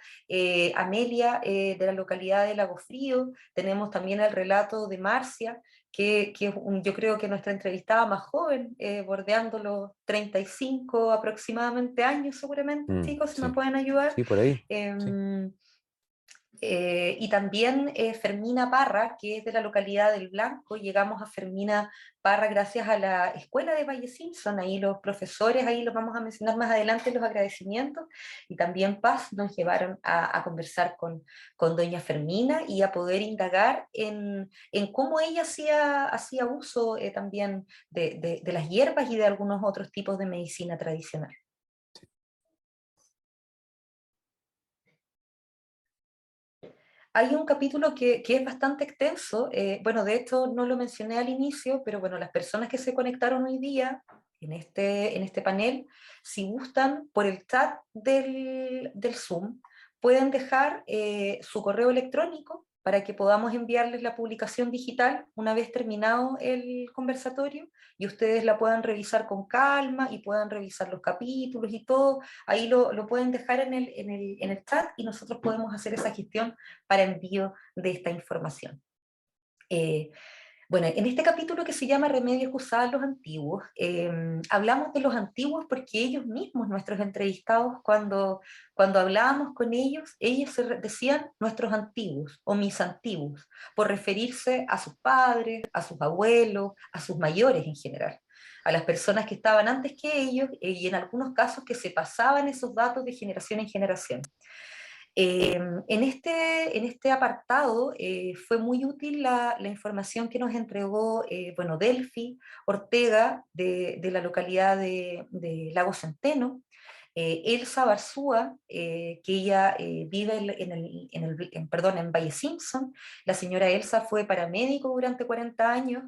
[SPEAKER 1] Amelia de la localidad de Lago Frío. Tenemos también el relato de Marcia, que es yo creo que nuestra entrevistada más joven, bordeando los 35 aproximadamente años seguramente, chicos, si me
[SPEAKER 2] Sí,
[SPEAKER 1] pueden ayudar.
[SPEAKER 2] sí, por ahí. Sí.
[SPEAKER 1] Y también Fermina Parra, que es de la localidad del Blanco. Llegamos a Fermina Parra gracias a la escuela de Valle Simpson, ahí los profesores, ahí los vamos a mencionar más adelante, los agradecimientos, y también Paz nos llevaron a conversar con doña Fermina y a poder indagar en cómo ella hacía uso también de las hierbas y de algunos otros tipos de medicina tradicional. Hay un capítulo que es bastante extenso, bueno, de hecho no lo mencioné al inicio, pero bueno, las personas que se conectaron hoy día en este panel, si gustan por el chat del Zoom, pueden dejar su correo electrónico para que podamos enviarles la publicación digital una vez terminado el conversatorio y ustedes la puedan revisar con calma y puedan revisar los capítulos y todo. Ahí lo pueden dejar en el chat y nosotros podemos hacer esa gestión para envío de esta información. Bueno, en este capítulo que se llama Remedios que usaban los antiguos, hablamos de los antiguos porque ellos mismos, nuestros entrevistados, cuando hablábamos con ellos decían nuestros antiguos o mis antiguos, por referirse a sus padres, a sus abuelos, a sus mayores en general, a las personas que estaban antes que ellos y en algunos casos que se pasaban esos datos de generación en generación. En este apartado fue muy útil la información que nos entregó bueno, Delphi Ortega de la localidad de Lago Centeno, Elsa Barzúa, que ella vive en Valle Simpson. La señora Elsa fue paramédico durante 40 años,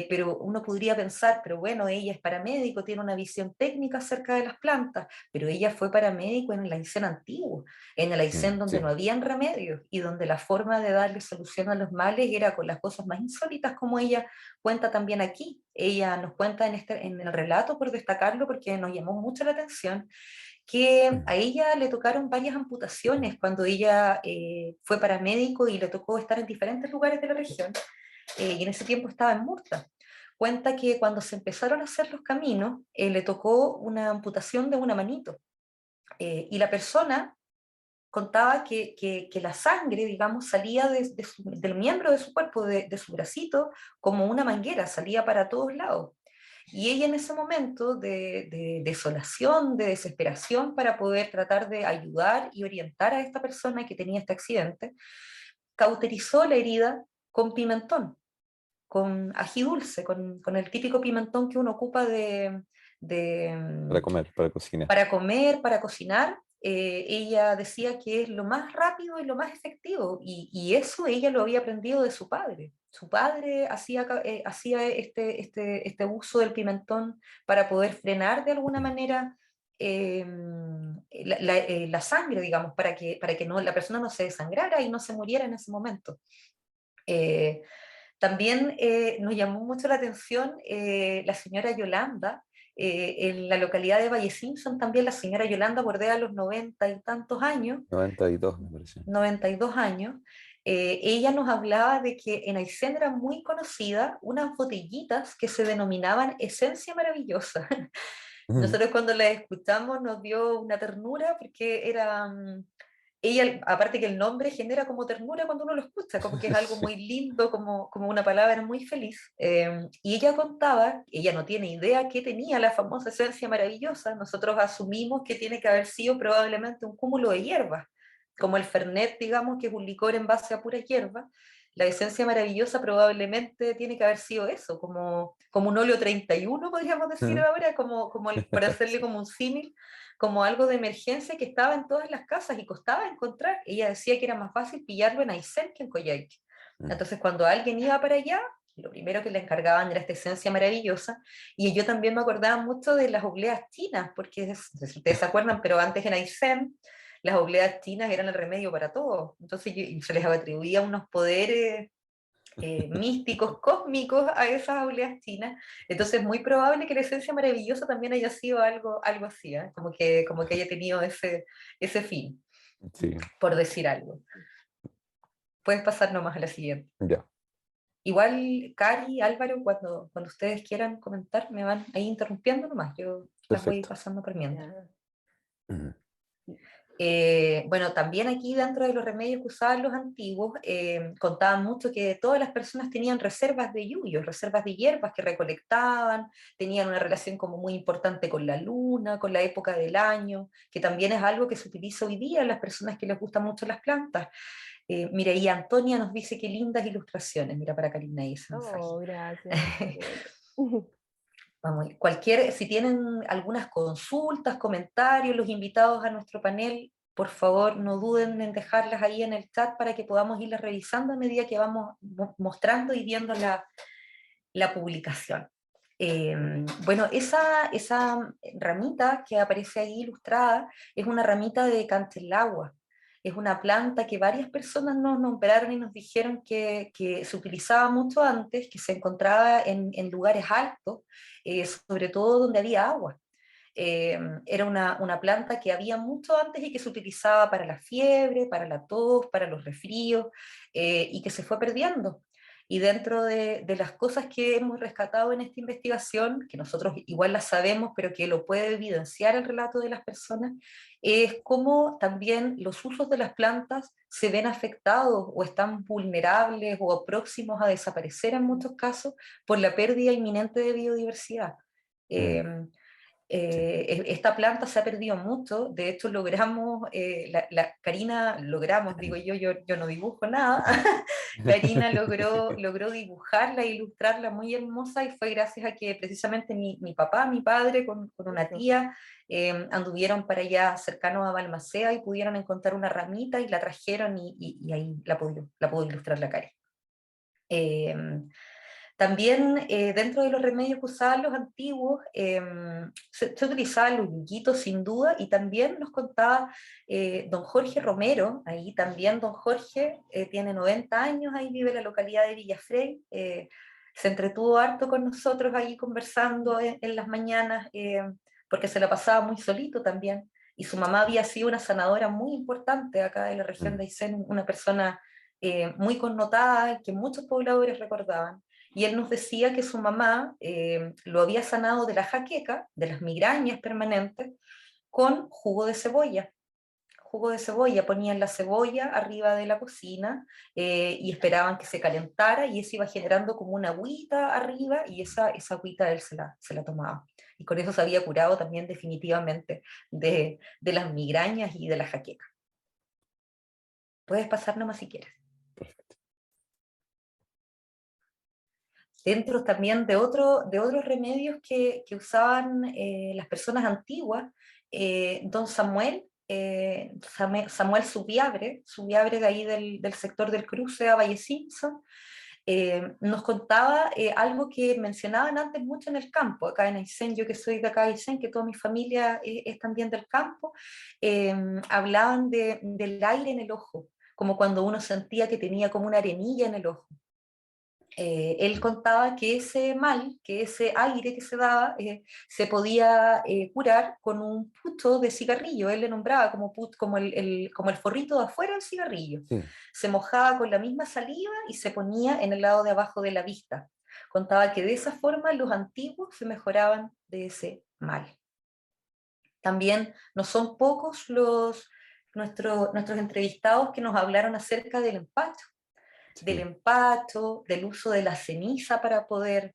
[SPEAKER 1] pero uno podría pensar, pero bueno, ella es paramédico, tiene una visión técnica acerca de las plantas, pero ella fue paramédico en el Aysén antiguo, en el Aysén donde
[SPEAKER 2] Sí.
[SPEAKER 1] no habían remedios y donde la forma de darle solución a los males era con las cosas más insólitas, como ella cuenta también aquí. Ella nos cuenta en el relato, por destacarlo, porque nos llamó mucho la atención, que a ella le tocaron varias amputaciones cuando ella fue paramédico y le tocó estar en diferentes lugares de la región, y en ese tiempo estaba en Murta. Cuenta que cuando se empezaron a hacer los caminos, le tocó una amputación de una manito, y la persona contaba que la sangre, digamos, salía del miembro de su cuerpo, de su bracito, como una manguera, salía para todos lados. Y ella en ese momento de desolación, de desesperación para poder tratar de ayudar y orientar a esta persona que tenía este accidente, cauterizó la herida con pimentón, con ají dulce, con el típico pimentón que uno ocupa
[SPEAKER 2] Para comer, para cocinar.
[SPEAKER 1] para comer, para cocinar. Ella decía que es lo más rápido y lo más efectivo, y eso ella lo había aprendido de su padre. Su padre hacía este uso del pimentón para poder frenar de alguna manera la sangre, digamos, para que no, la persona no se desangrara y no se muriera en ese momento. Eh, También nos llamó mucho la atención la señora Yolanda, en la localidad de Valle Simpson también la señora Yolanda bordea los 90 y tantos años,
[SPEAKER 2] 92, me parece.
[SPEAKER 1] 92 años. Ella nos hablaba de que en Aysén era muy conocida unas botellitas que se denominaban Esencia Maravillosa. Nosotros cuando las escuchamos nos dio una ternura porque ella, aparte que el nombre genera como ternura cuando uno lo escucha, como que es algo muy lindo, como una palabra muy feliz. Y ella contaba, ella no tiene idea qué tenía la famosa esencia maravillosa, nosotros asumimos que tiene que haber sido probablemente un cúmulo de hierbas, como el Fernet, digamos, que es un licor en base a pura hierba. La esencia maravillosa probablemente tiene que haber sido eso, como un óleo 31, podríamos decir ahora, para hacerle como un símil, como algo de emergencia que estaba en todas las casas y costaba encontrar. Ella decía que era más fácil pillarlo en Aysén que en Coyhaique. Entonces, cuando alguien iba para allá, lo primero que le encargaban era esta esencia maravillosa. Y yo también me acordaba mucho de las obleas chinas, porque no sé si ustedes se acuerdan, pero antes en Aysén las obleas chinas eran el remedio para todo. Entonces y se les atribuía unos poderes místicos, cósmicos a esas obleas chinas. Entonces es muy probable que la esencia maravillosa también haya sido algo así, ¿eh? Como que haya tenido ese fin,
[SPEAKER 2] Sí,
[SPEAKER 1] por decir algo. Puedes pasar nomás a la siguiente.
[SPEAKER 2] ya,
[SPEAKER 1] Igual, Cari, Álvaro, cuando ustedes quieran comentar, me van ahí interrumpiendo nomás. Yo las voy
[SPEAKER 2] perfecto.
[SPEAKER 1] pasando por mientras.
[SPEAKER 3] Ya.
[SPEAKER 2] Ujú.
[SPEAKER 1] Bueno, también aquí dentro de los remedios que usaban los antiguos, contaban mucho que todas las personas tenían reservas de yuyos, reservas de hierbas que recolectaban, tenían una relación como muy importante con la luna, con la época del año, que también es algo que se utiliza hoy día en las personas que les gustan mucho las plantas. Mira, y Antonia nos dice qué lindas ilustraciones, mira para Karina ahí ese mensaje.
[SPEAKER 3] Oh, gracias.
[SPEAKER 1] Vamos, si tienen algunas consultas, comentarios, los invitados a nuestro panel, por favor no duden en dejarlas ahí en el chat para que podamos irlas revisando a medida que vamos mostrando y viendo la publicación. Bueno, esa ramita que aparece ahí ilustrada es una ramita de cantelagua. Es una planta que varias personas nos nombraron y nos dijeron que se utilizaba mucho antes, que se encontraba en lugares altos, sobre todo donde había agua. Era una planta que había mucho antes y que se utilizaba para la fiebre, para la tos, para los resfríos, y que se fue perdiendo. Y dentro de las cosas que hemos rescatado en esta investigación, que nosotros igual las sabemos, pero que lo puede evidenciar el relato de las personas, es cómo también los usos de las plantas se ven afectados o están vulnerables o próximos a desaparecer en muchos casos por la pérdida inminente de biodiversidad.
[SPEAKER 2] Mm,
[SPEAKER 1] Eh,
[SPEAKER 2] sí.
[SPEAKER 1] Esta planta se ha perdido mucho, de hecho logramos, Karina, logramos, digo yo no dibujo nada, Karina logró dibujarla e ilustrarla muy hermosa y fue gracias a que precisamente mi papá, mi padre con una
[SPEAKER 3] Eso.
[SPEAKER 1] tía anduvieron para allá cercanos a Balmaceda y pudieron encontrar una ramita y la trajeron y ahí la pudo ilustrar la Karina. También dentro de los remedios que usaban los antiguos, se utilizaban los yuyitos sin duda, y también nos contaba don Jorge Romero, ahí también don Jorge tiene 90 años, ahí vive en la localidad de Villafrey, se entretuvo harto con nosotros ahí conversando en las mañanas, porque se la pasaba muy solito también, y su mamá había sido una sanadora muy importante acá en la región
[SPEAKER 2] Mm,
[SPEAKER 1] de Aysén, una persona muy connotada, que muchos pobladores recordaban. Y él nos decía que su mamá lo había sanado de la jaqueca, de las migrañas permanentes, con jugo de cebolla. Jugo de cebolla, ponían la cebolla arriba de la cocina y esperaban que se calentara y eso iba generando como una agüita arriba y esa agüita él se la tomaba. Y con eso se había curado también definitivamente de las migrañas y de la jaqueca. Puedes pasar nomás si quieres.
[SPEAKER 2] perfecto.
[SPEAKER 1] Dentro también de otros remedios que usaban las personas antiguas, don Samuel, Samuel Subiabre de ahí del sector del cruce a Valle Simpson, nos contaba algo que mencionaban antes mucho en el campo, acá en Aysén, yo que soy de acá de Aysén, que toda mi familia es también del campo, hablaban del aire en el ojo, como cuando uno sentía que tenía como una arenilla en el ojo. Él contaba que ese mal, que ese aire que se daba, se podía curar con un pucho de cigarrillo. Él le nombraba como el forrito de afuera del cigarrillo.
[SPEAKER 2] Sí.
[SPEAKER 1] Se mojaba con la misma saliva y se ponía en el lado de abajo de la vista. Contaba que de esa forma los antiguos se mejoraban de ese mal. También no son pocos nuestros entrevistados que nos hablaron acerca del empacho,
[SPEAKER 2] Sí.
[SPEAKER 1] del uso de la ceniza para poder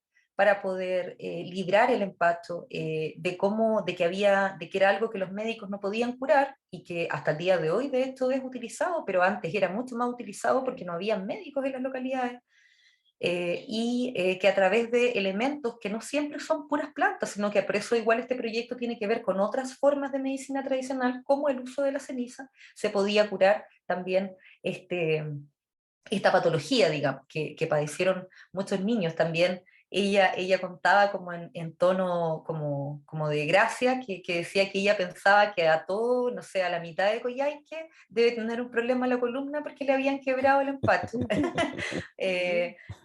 [SPEAKER 1] librar el empacho, de que era algo que los médicos no podían curar y que hasta el día de hoy de hecho es utilizado, pero antes era mucho más utilizado porque no había médicos en las localidades. Que a través de elementos que no siempre son puras plantas, sino que por eso igual este proyecto tiene que ver con otras formas de medicina tradicional, como el uso de la ceniza, se podía curar también esta patología, digamos, que padecieron muchos niños también. Ella contaba como en tono como de gracia, que decía que ella pensaba que a todo, no sé, a la mitad de Coyhaique debe tener un problema en la columna porque le habían quebrado el empacho.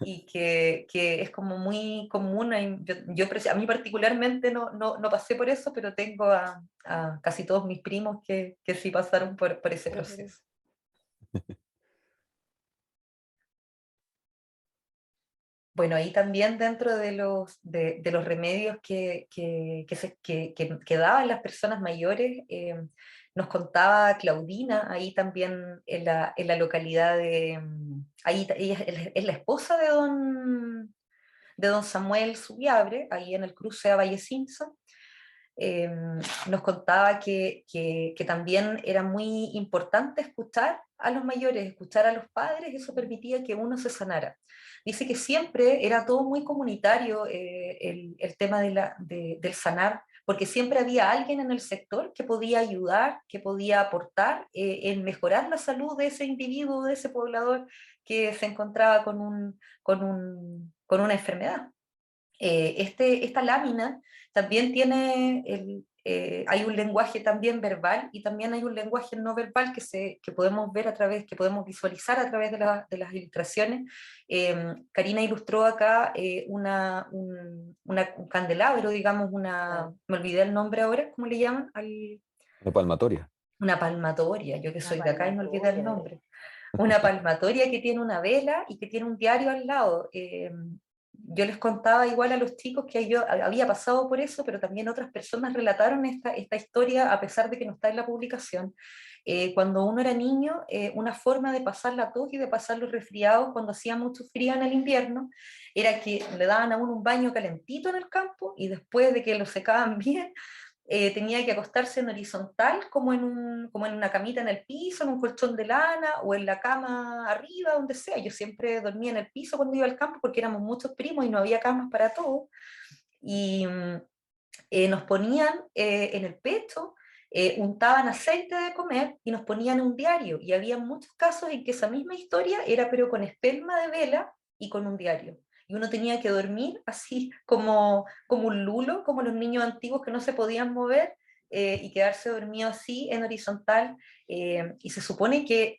[SPEAKER 1] Y que es como muy común, a mí particularmente no pasé por eso, pero tengo a casi todos mis primos que sí pasaron por ese proceso. Bueno, ahí también dentro de los remedios que daban las personas mayores, Nos contaba Claudina, ahí también en la localidad de... Ahí, ella es la esposa de don Samuel Subiabre, ahí en el cruce a Valle Simpson. eh, Nos contaba que también era muy importante escuchar a los mayores, escuchar a los padres, eso permitía que uno se sanara. Dice que siempre era todo muy comunitario el tema del sanar, porque siempre había alguien en el sector que podía ayudar, que podía aportar en mejorar la salud de ese individuo, de ese poblador que se encontraba con una enfermedad. Esta lámina también tiene, hay un lenguaje también verbal y también hay un lenguaje no verbal que podemos ver a través, que podemos visualizar a través de las ilustraciones. Karina ilustró acá un candelabro, digamos, me olvidé el nombre ahora, ¿cómo le llaman?
[SPEAKER 2] Una palmatoria.
[SPEAKER 1] Una palmatoria, yo que
[SPEAKER 3] Una
[SPEAKER 1] soy de acá y me olvidé el
[SPEAKER 3] palmatoria.
[SPEAKER 1] nombre. Una palmatoria que tiene una vela y que tiene un diario al lado. Yo les contaba igual a los chicos que yo había pasado por eso, pero también otras personas relataron esta historia a pesar de que no está en la publicación. Cuando uno era niño, una forma de pasar la tos y de pasar los resfriados cuando hacía mucho frío en el invierno era que le daban a uno un baño calentito en el campo y después de que lo secaban bien, tenía que acostarse en horizontal, como en una camita en el piso, en un colchón de lana o en la cama arriba, donde sea. Yo siempre dormía en el piso cuando iba al campo porque éramos muchos primos y no había camas para todos. Y nos ponían en el pecho, untaban aceite de comer y nos ponían un diario. Y había muchos casos en que esa misma historia era pero con espelma de vela y con un diario. Y uno tenía que dormir así como un lulo, como los niños antiguos que no se podían mover, y quedarse dormido así en horizontal. Y se supone que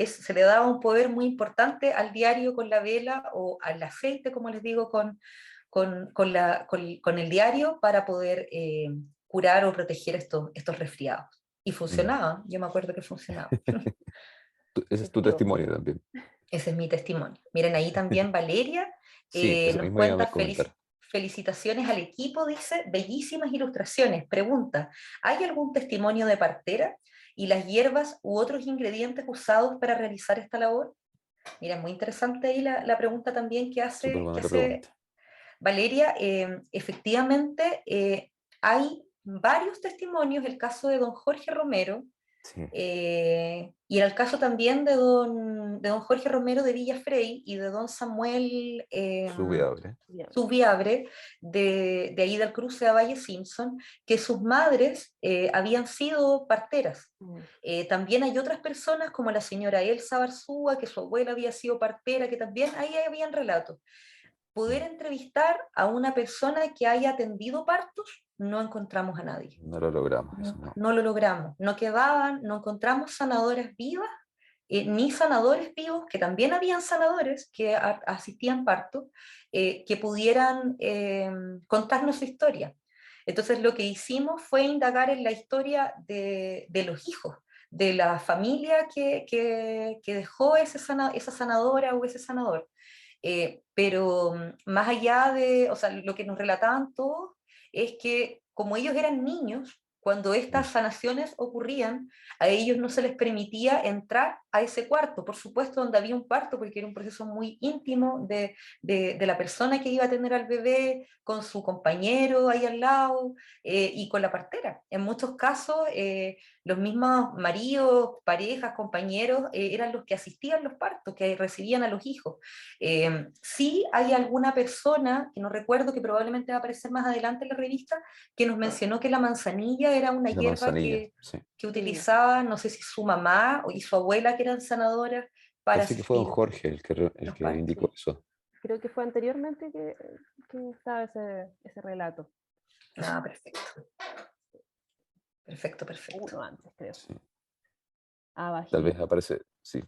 [SPEAKER 1] se le daba un poder muy importante al diario con la vela o al aceite, como les digo, con el diario para poder curar o proteger estos resfriados. Y
[SPEAKER 2] Ya.
[SPEAKER 1] funcionaba, yo me acuerdo que funcionaba.
[SPEAKER 2] Ese es tu testimonio también.
[SPEAKER 1] Ese es mi testimonio. Miren, ahí también Valeria
[SPEAKER 2] Sí, eso
[SPEAKER 1] nos
[SPEAKER 2] mismo iba a
[SPEAKER 1] cuenta
[SPEAKER 2] comentar.
[SPEAKER 1] felicitaciones al equipo, dice, bellísimas ilustraciones. Pregunta, ¿hay algún testimonio de partera y las hierbas u otros ingredientes usados para realizar esta labor? Mira, muy interesante ahí la pregunta también
[SPEAKER 2] Súper
[SPEAKER 1] que
[SPEAKER 2] buena
[SPEAKER 1] hace
[SPEAKER 2] pregunta.
[SPEAKER 1] Valeria. Efectivamente, hay varios testimonios, el caso de don Jorge Romero,
[SPEAKER 2] Sí,
[SPEAKER 1] y en el caso también de don Jorge Romero de Villafrey y de don Samuel
[SPEAKER 2] Subiable.
[SPEAKER 3] Bien.
[SPEAKER 1] Subiabre, de ahí del cruce a Valle Simpson, que sus madres habían sido parteras.
[SPEAKER 3] Mm.
[SPEAKER 1] También hay otras personas como la señora Elsa Barzúa, que su abuela había sido partera, que también ahí habían relatos. Poder entrevistar a una persona que haya atendido partos, no encontramos a nadie.
[SPEAKER 2] No lo logramos, eso
[SPEAKER 1] No,
[SPEAKER 2] no.
[SPEAKER 1] no lo logramos. No encontramos sanadoras vivas, ni sanadores vivos, que también habían sanadores que asistían partos, que pudieran contarnos su historia. Entonces lo que hicimos fue indagar en la historia de los hijos, de la familia que dejó esa sanadora o ese sanador. Pero más allá de, o sea, lo que nos relataban todos es que como ellos eran niños, cuando estas sanaciones ocurrían, a ellos no se les permitía entrar a ese cuarto, por supuesto, donde había un parto, porque era un proceso muy íntimo de la persona que iba a tener al bebé, con su compañero ahí al lado, y con la partera. En muchos casos, los mismos maridos, parejas, compañeros, eran los que asistían a los partos, que recibían a los hijos. Sí hay alguna persona, que no recuerdo, que probablemente va a aparecer más adelante en la revista, que nos mencionó que la manzanilla era una
[SPEAKER 2] La
[SPEAKER 1] hierba
[SPEAKER 2] manzanilla, sí.
[SPEAKER 1] que utilizaba, no sé si su mamá y su abuela, que eran sanadoras, para
[SPEAKER 2] Parece que fue don
[SPEAKER 1] asistir
[SPEAKER 2] Jorge el
[SPEAKER 1] los
[SPEAKER 2] que
[SPEAKER 1] partos.
[SPEAKER 2] indicó eso.
[SPEAKER 3] Creo que fue anteriormente que estaba ese relato.
[SPEAKER 1] Ah, perfecto. Perfecto, perfecto.
[SPEAKER 3] Uno antes, creo.
[SPEAKER 2] Sí.
[SPEAKER 3] Abajito.
[SPEAKER 2] Tal vez aparece, sí.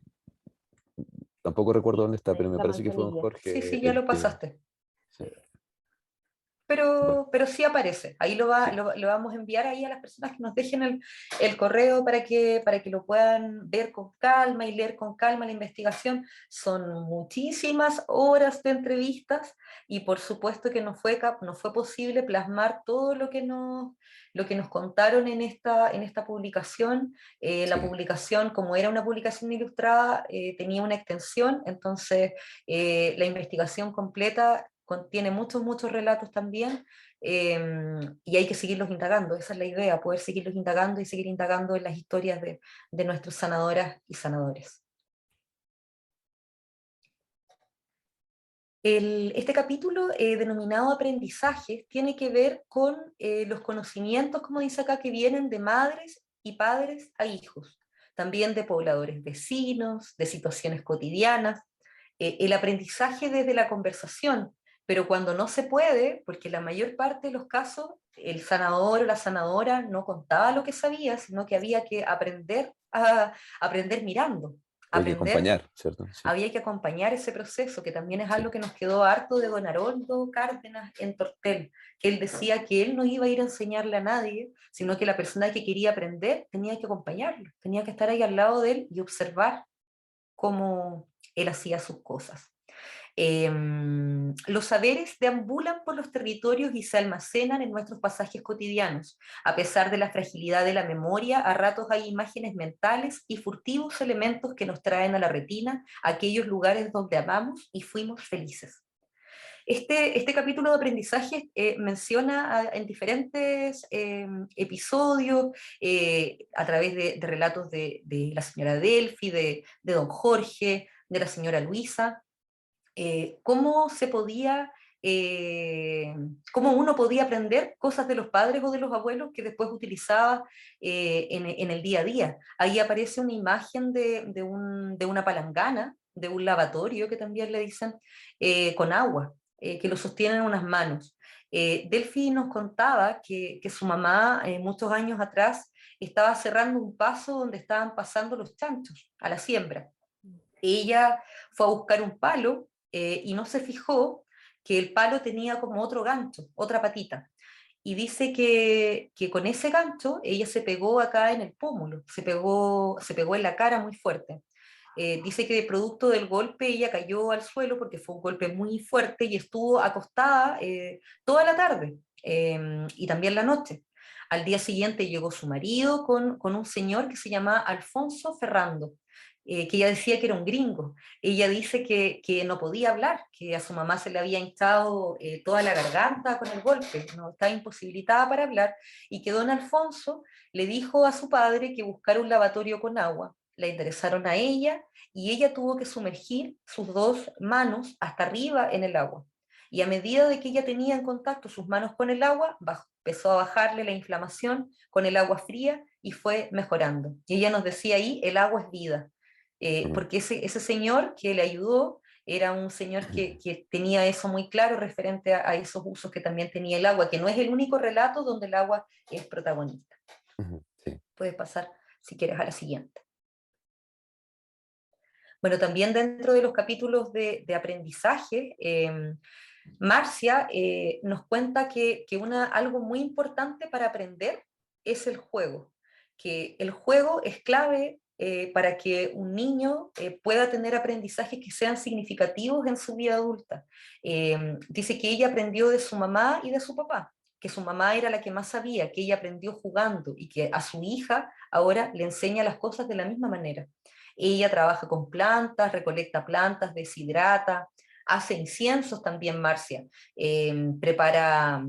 [SPEAKER 2] Tampoco recuerdo dónde está, pero me
[SPEAKER 3] La
[SPEAKER 2] parece que fue don
[SPEAKER 3] manzanilla.
[SPEAKER 2] Jorge
[SPEAKER 1] Sí, sí, ya
[SPEAKER 2] el
[SPEAKER 1] lo
[SPEAKER 2] que...
[SPEAKER 1] pasaste.
[SPEAKER 2] Sí.
[SPEAKER 1] pero sí aparece. Ahí lo vamos a enviar ahí a las personas que nos dejen el correo para que lo puedan ver con calma y leer con calma la investigación. Son muchísimas horas de entrevistas y por supuesto que no fue posible plasmar todo lo que nos contaron en esta publicación. La
[SPEAKER 2] Sí.
[SPEAKER 1] publicación, como era una publicación ilustrada, tenía una extensión, entonces la investigación completa contiene muchos relatos también, y hay que seguirlos indagando, esa es la idea, poder seguirlos indagando y seguir indagando en las historias de nuestros sanadoras y sanadores. Este capítulo, denominado aprendizajes, tiene que ver con los conocimientos, como dice acá, que vienen de madres y padres a hijos, también de pobladores vecinos, de situaciones cotidianas, el aprendizaje desde la conversación, pero cuando no se puede, porque la mayor parte de los casos el sanador o la sanadora no contaba lo que sabía, sino que había que aprender mirando,
[SPEAKER 2] Hay que
[SPEAKER 1] aprender.
[SPEAKER 2] acompañar, ¿cierto? Sí.
[SPEAKER 1] Había que acompañar ese proceso, que también es
[SPEAKER 2] Sí.
[SPEAKER 1] algo que nos quedó harto de don Haroldo Cárdenas en Tortel, que él decía que él no iba a ir a enseñarle a nadie, sino que la persona que quería aprender tenía que acompañarlo, tenía que estar ahí al lado de él y observar cómo él hacía sus cosas. Los saberes deambulan por los territorios y se almacenan en nuestros pasajes cotidianos. A pesar de la fragilidad de la memoria, a ratos hay imágenes mentales y furtivos elementos que nos traen a la retina aquellos lugares donde amamos y fuimos felices. Este capítulo de aprendizaje menciona en diferentes episodios, a través de relatos de la señora Delphi, de don Jorge, de la señora Luisa, cómo se podía, cómo uno podía aprender cosas de los padres o de los abuelos que después utilizaba en el día a día. Ahí aparece una imagen de una palangana, de un lavatorio que también le dicen, con agua, que lo sostienen en unas manos. Delphi nos contaba que su mamá, muchos años atrás, estaba cerrando un paso donde estaban pasando los chanchos a la siembra. Ella fue a buscar un palo, y no se fijó que el palo tenía como otro gancho, otra patita. Y dice que con ese gancho ella se pegó acá en el pómulo, se pegó en la cara muy fuerte. Dice que de producto del golpe ella cayó al suelo porque fue un golpe muy fuerte y estuvo acostada toda la tarde, y también la noche. Al día siguiente llegó su marido con un señor que se llama Alfonso Ferrando, que ella decía que era un gringo. Ella dice que no podía hablar, que a su mamá se le había hinchado toda la garganta con el golpe, no estaba imposibilitada para hablar, y que don Alfonso le dijo a su padre que buscara un lavatorio con agua. La interesaron a ella y ella tuvo que sumergir sus dos manos hasta arriba en el agua. Y a medida de que ella tenía en contacto sus manos con el agua, empezó a bajarle la inflamación con el agua fría y fue mejorando. Y ella nos decía ahí, el agua es vida. Porque ese señor que le ayudó era un señor que tenía eso muy claro referente a esos usos que también tenía el agua, que no es el único relato donde el agua es protagonista.
[SPEAKER 2] Sí.
[SPEAKER 1] Puedes pasar, si quieres, a la siguiente. Bueno, también dentro de los capítulos de aprendizaje, Marcia nos cuenta que algo muy importante para aprender es el juego, que el juego es clave para que un niño pueda tener aprendizajes que sean significativos en su vida adulta. Dice que ella aprendió de su mamá y de su papá, que su mamá era la que más sabía, que ella aprendió jugando y que a su hija ahora le enseña las cosas de la misma manera. Ella trabaja con plantas, recolecta plantas, deshidrata, hace inciensos también Marcia, prepara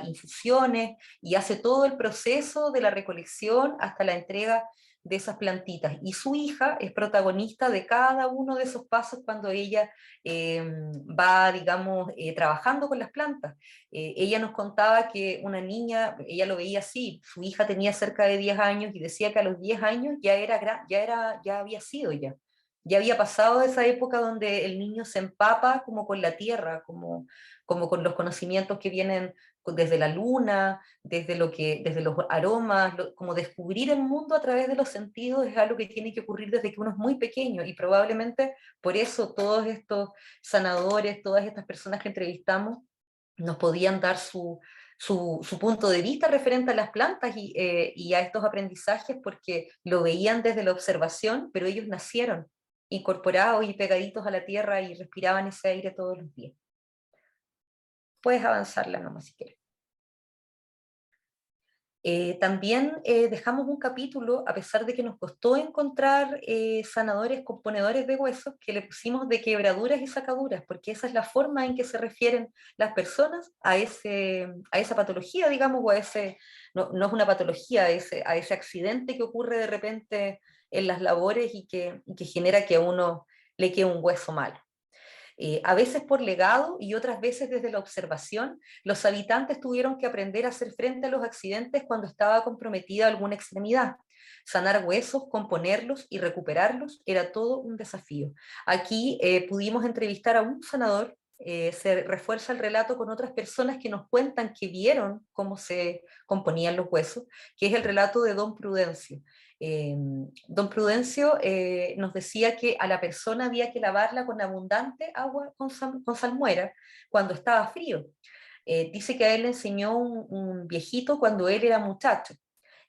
[SPEAKER 1] infusiones y hace todo el proceso de la recolección hasta la entrega de esas plantitas. Y su hija es protagonista de cada uno de esos pasos cuando ella va, digamos, trabajando con las plantas. Ella nos contaba que una niña, ella lo veía así, su hija tenía cerca de 10 años y decía que a los 10 años ya había sido ya había pasado esa época donde el niño se empapa como con la tierra, como con los conocimientos que vienen desde la luna, desde los aromas, como descubrir el mundo a través de los sentidos es algo que tiene que ocurrir desde que uno es muy pequeño y probablemente por eso todos estos sanadores, todas estas personas que entrevistamos, nos podían dar su punto de vista referente a las plantas y a estos aprendizajes, porque lo veían desde la observación, pero ellos nacieron incorporados y pegaditos a la tierra y respiraban ese aire todos los días. Puedes avanzarla nomás si quieres. También dejamos un capítulo, a pesar de que nos costó encontrar sanadores, componedores de huesos, que le pusimos de quebraduras y sacaduras, porque esa es la forma en que se refieren las personas a esa patología, digamos, o a ese, no es una patología, a ese accidente que ocurre de repente en las labores y que genera que a uno le quede un hueso malo. A veces por legado y otras veces desde la observación, los habitantes tuvieron que aprender a hacer frente a los accidentes cuando estaba comprometida alguna extremidad. Sanar huesos, componerlos y recuperarlos era todo un desafío. Aquí pudimos entrevistar a un sanador. Se refuerza el relato con otras personas que nos cuentan que vieron cómo se componían los huesos, que es el relato de don Prudencio. Don Prudencio nos decía que a la persona había que lavarla con abundante agua con salmuera cuando estaba frío. Dice que a él le enseñó un viejito cuando él era muchacho.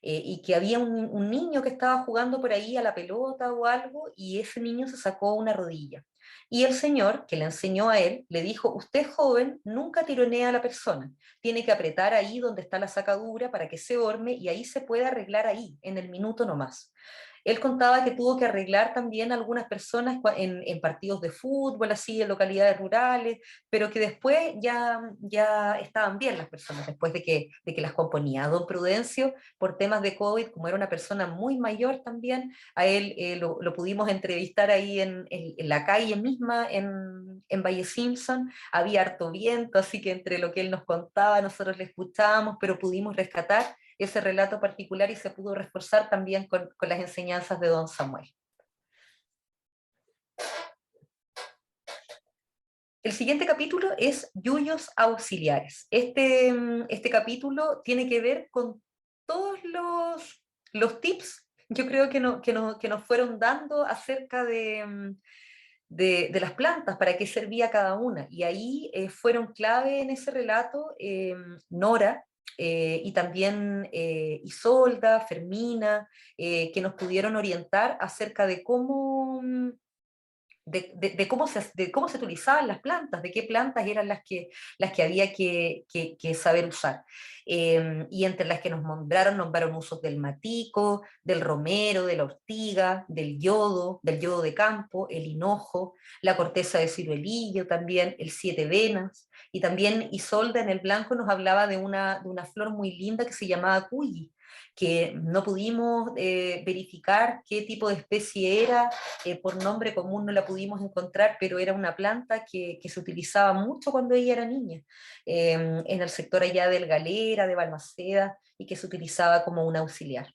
[SPEAKER 1] Y que había un niño que estaba jugando por ahí a la pelota o algo, y ese niño se sacó una rodilla. Y el señor, que le enseñó a él, le dijo: usted joven, nunca tironea a la persona, tiene que apretar ahí donde está la sacadura para que se orme, y ahí se puede arreglar ahí, en el minuto nomás. Él contaba que tuvo que arreglar también a algunas personas en partidos de fútbol, así, en localidades rurales, pero que después ya estaban bien las personas, después de que las componía. Don Prudencio, por temas de COVID, como era una persona muy mayor también, a él lo pudimos entrevistar ahí en la calle misma, en Valle Simpson. Había harto viento, así que entre lo que él nos contaba, nosotros le escuchábamos, pero pudimos rescatar ese relato particular y se pudo reforzar también con las enseñanzas de don Samuel. El siguiente capítulo es Yuyos Auxiliares. Este capítulo tiene que ver con todos los tips, yo creo que nos fueron dando acerca de las plantas, para qué servía cada una. Y ahí fueron clave en ese relato Nora, y también Isolda, Fermina, que nos pudieron orientar acerca de cómo, de cómo se utilizaban las plantas, de qué plantas eran las que había que saber usar. Y entre las que nos nombraron usos del matico, del romero, de la ortiga, del yodo de campo, el hinojo, la corteza de ciruelillo también, el siete venas, y también Isolda en el blanco nos hablaba de una flor muy linda que se llamaba cuyi, que no pudimos verificar qué tipo de especie era, por nombre común no la pudimos encontrar, pero era una planta que se utilizaba mucho cuando ella era niña, en el sector allá del Galera, de Balmaceda, y que se utilizaba como un auxiliar.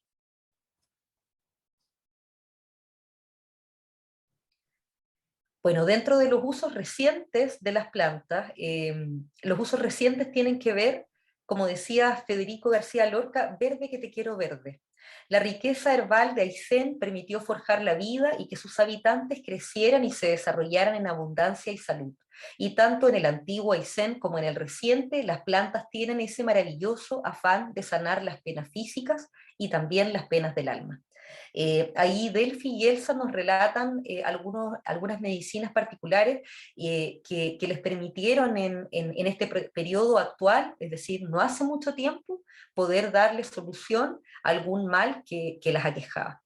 [SPEAKER 1] Bueno, dentro de los usos recientes de las plantas, los usos recientes tienen que ver, como decía Federico García Lorca, verde que te quiero verde. La riqueza herbal de Aysén permitió forjar la vida y que sus habitantes crecieran y se desarrollaran en abundancia y salud. Y tanto en el antiguo Aysén como en el reciente, las plantas tienen ese maravilloso afán de sanar las penas físicas y también las penas del alma. Ahí Delphi y Elsa nos relatan algunas medicinas particulares que les permitieron en este periodo actual, es decir, no hace mucho tiempo, poder darle solución a algún mal que las aquejaba.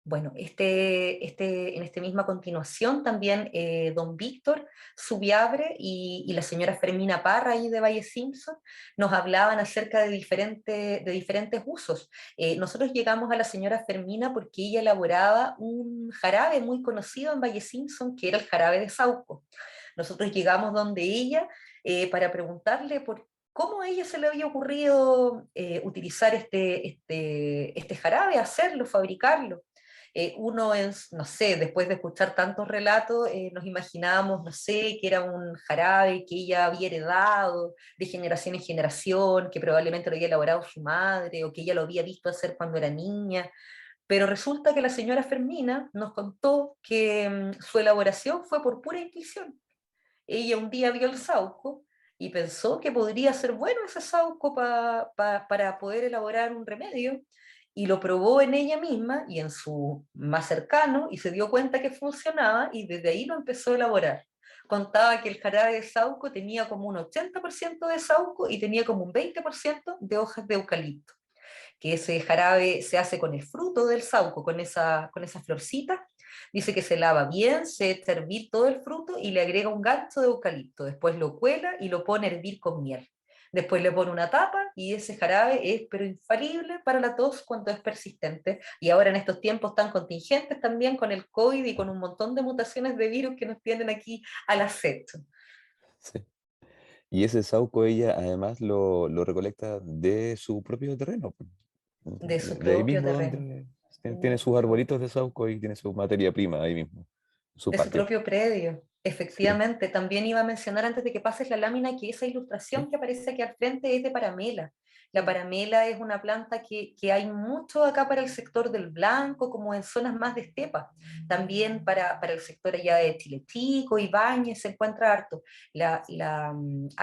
[SPEAKER 1] Bueno, en esta misma continuación también don Víctor Subiabre y la señora Fermina Parra ahí de Valle Simpson nos hablaban acerca de diferentes usos. Nosotros llegamos a la señora Fermina porque ella elaboraba un jarabe muy conocido en Valle Simpson, que era el jarabe de Sauco. Nosotros llegamos donde ella para preguntarle por cómo a ella se le había ocurrido utilizar este jarabe, hacerlo, fabricarlo. Uno, no sé, después de escuchar tantos relatos, nos imaginábamos, no sé, que era un jarabe que ella había heredado de generación en generación, que probablemente lo había elaborado su madre, o que ella lo había visto hacer cuando era niña, Pero resulta que la señora Fermina nos contó que su elaboración fue por pura intuición. Ella un día vio el sauco y pensó que podría ser bueno ese sauco para poder elaborar un remedio, y lo probó en ella misma y en su más cercano y se dio cuenta que funcionaba, y desde ahí lo empezó a elaborar. Contaba que el jarabe de sauco tenía como un 80% de sauco y tenía como un 20% de hojas de eucalipto, que ese jarabe se hace con el fruto del sauco, con esa florcita. Dice que se lava bien, se echa a hervir todo el fruto y le agrega un gancho de eucalipto. Después lo cuela y lo pone a hervir con miel. Después le pone una tapa y ese jarabe es pero infalible para la tos cuando es persistente. Y ahora en estos tiempos tan contingentes también con el COVID y con un montón de mutaciones de virus que nos tienen aquí al acecho.
[SPEAKER 2] Sí. Y ese sauco ella además lo recolecta de su propio terreno, pues.
[SPEAKER 1] De su
[SPEAKER 2] De ahí
[SPEAKER 1] propio
[SPEAKER 2] mismo
[SPEAKER 1] terreno.
[SPEAKER 2] donde tiene sus arbolitos de sauco y tiene su materia prima ahí mismo, su
[SPEAKER 1] De su
[SPEAKER 2] patio.
[SPEAKER 1] propio predio,
[SPEAKER 2] Sí,
[SPEAKER 1] efectivamente. También iba a mencionar antes de que pases la lámina que esa
[SPEAKER 2] sí,
[SPEAKER 1] ilustración que aparece aquí al frente es de paramela. La
[SPEAKER 3] Mm.
[SPEAKER 1] paramela es una planta que hay mucho acá para el sector del Blanco, como en zonas más de estepa. También para el sector allá de Chile Chico, Ibáñez, se encuentra harto. A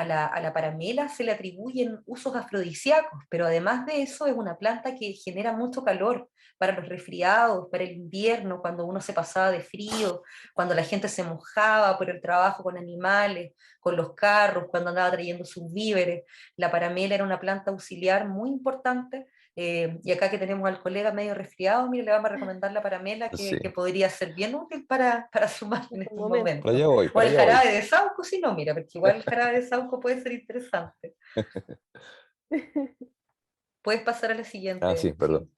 [SPEAKER 1] la paramela se le atribuyen usos afrodisíacos, pero además de eso es una planta que genera mucho calor para los resfriados, para el invierno, cuando uno se pasaba de frío, cuando la gente se mojaba por el trabajo con animales, con los carros, cuando andaba trayendo sus víveres. La paramela era una planta auxiliar muy importante. Y acá que tenemos al colega medio resfriado, mire, le vamos a recomendar la paramela
[SPEAKER 2] sí.
[SPEAKER 1] que podría ser bien útil para sumar
[SPEAKER 3] En
[SPEAKER 1] en
[SPEAKER 3] estos
[SPEAKER 1] estos
[SPEAKER 3] momentos.
[SPEAKER 2] Para
[SPEAKER 1] momentos.
[SPEAKER 2] allá voy,
[SPEAKER 1] O
[SPEAKER 2] para
[SPEAKER 1] el
[SPEAKER 2] allá voy.
[SPEAKER 1] jarabe de sauco, si no, mira, porque igual el jarabe de sauco puede ser interesante. Puedes pasar a la
[SPEAKER 2] Ah, sí,
[SPEAKER 1] siguiente,
[SPEAKER 2] perdón.
[SPEAKER 1] Chile.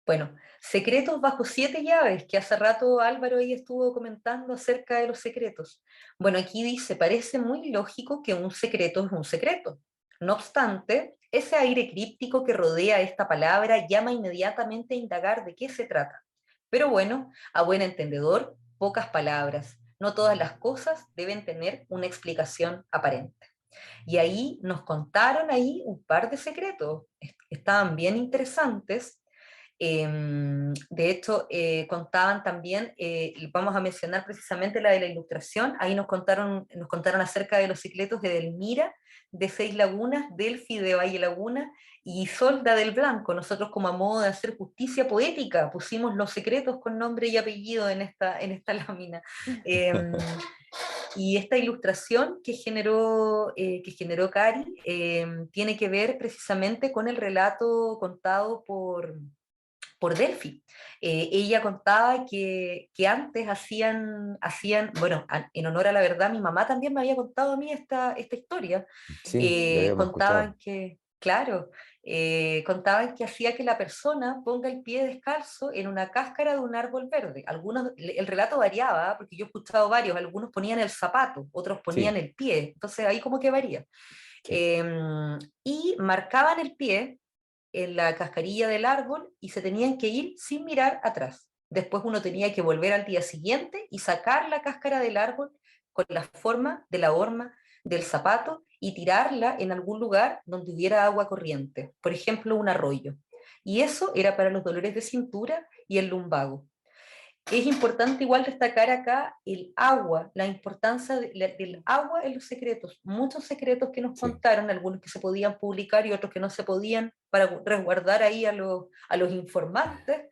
[SPEAKER 1] Bueno, secretos bajo 7 llaves, que hace rato Álvaro ahí estuvo comentando acerca de los secretos. Bueno, aquí dice, parece muy lógico que un secreto es un secreto. No obstante, ese aire críptico que rodea esta palabra llama inmediatamente a indagar de qué se trata. Pero bueno, a buen entendedor, pocas palabras. No todas las cosas deben tener una explicación aparente. Y ahí nos contaron ahí un par de secretos. Estaban bien interesantes. De hecho, contaban también, vamos a mencionar precisamente la de la ilustración, ahí nos contaron acerca de los secretos de Delmira, de Seis Lagunas, Delfi de Valle Laguna y Solda del Blanco. Nosotros, como a modo de hacer justicia poética, pusimos los secretos con nombre y apellido en esta lámina. Y esta ilustración que generó Cari tiene que ver precisamente con el relato contado por Delphi. Ella contaba que antes bueno, en honor a la verdad, mi mamá también me había contado a mí esta historia.
[SPEAKER 2] Sí, ya habíamos escuchado.
[SPEAKER 1] Contaban que, claro, contaban que hacía que la persona ponga el pie descalzo en una cáscara de un árbol verde. El relato variaba, ¿ah? Porque yo he escuchado varios, algunos ponían el zapato, otros ponían
[SPEAKER 2] Sí,
[SPEAKER 1] el pie, entonces ahí como que varía.
[SPEAKER 2] sí,
[SPEAKER 1] Y marcaban el pie en la cascarilla del árbol y se tenían que ir sin mirar atrás. Después uno tenía que volver al día siguiente y sacar la cáscara del árbol con la forma de la horma del zapato y tirarla en algún lugar donde hubiera agua corriente, por ejemplo, un arroyo. Y eso era para los dolores de cintura y el lumbago. Es importante igual destacar acá el agua, la importancia del agua en los secretos. Muchos secretos que nos
[SPEAKER 2] sí.
[SPEAKER 1] contaron, algunos que se podían publicar y otros que no se podían, para resguardar ahí a los informantes,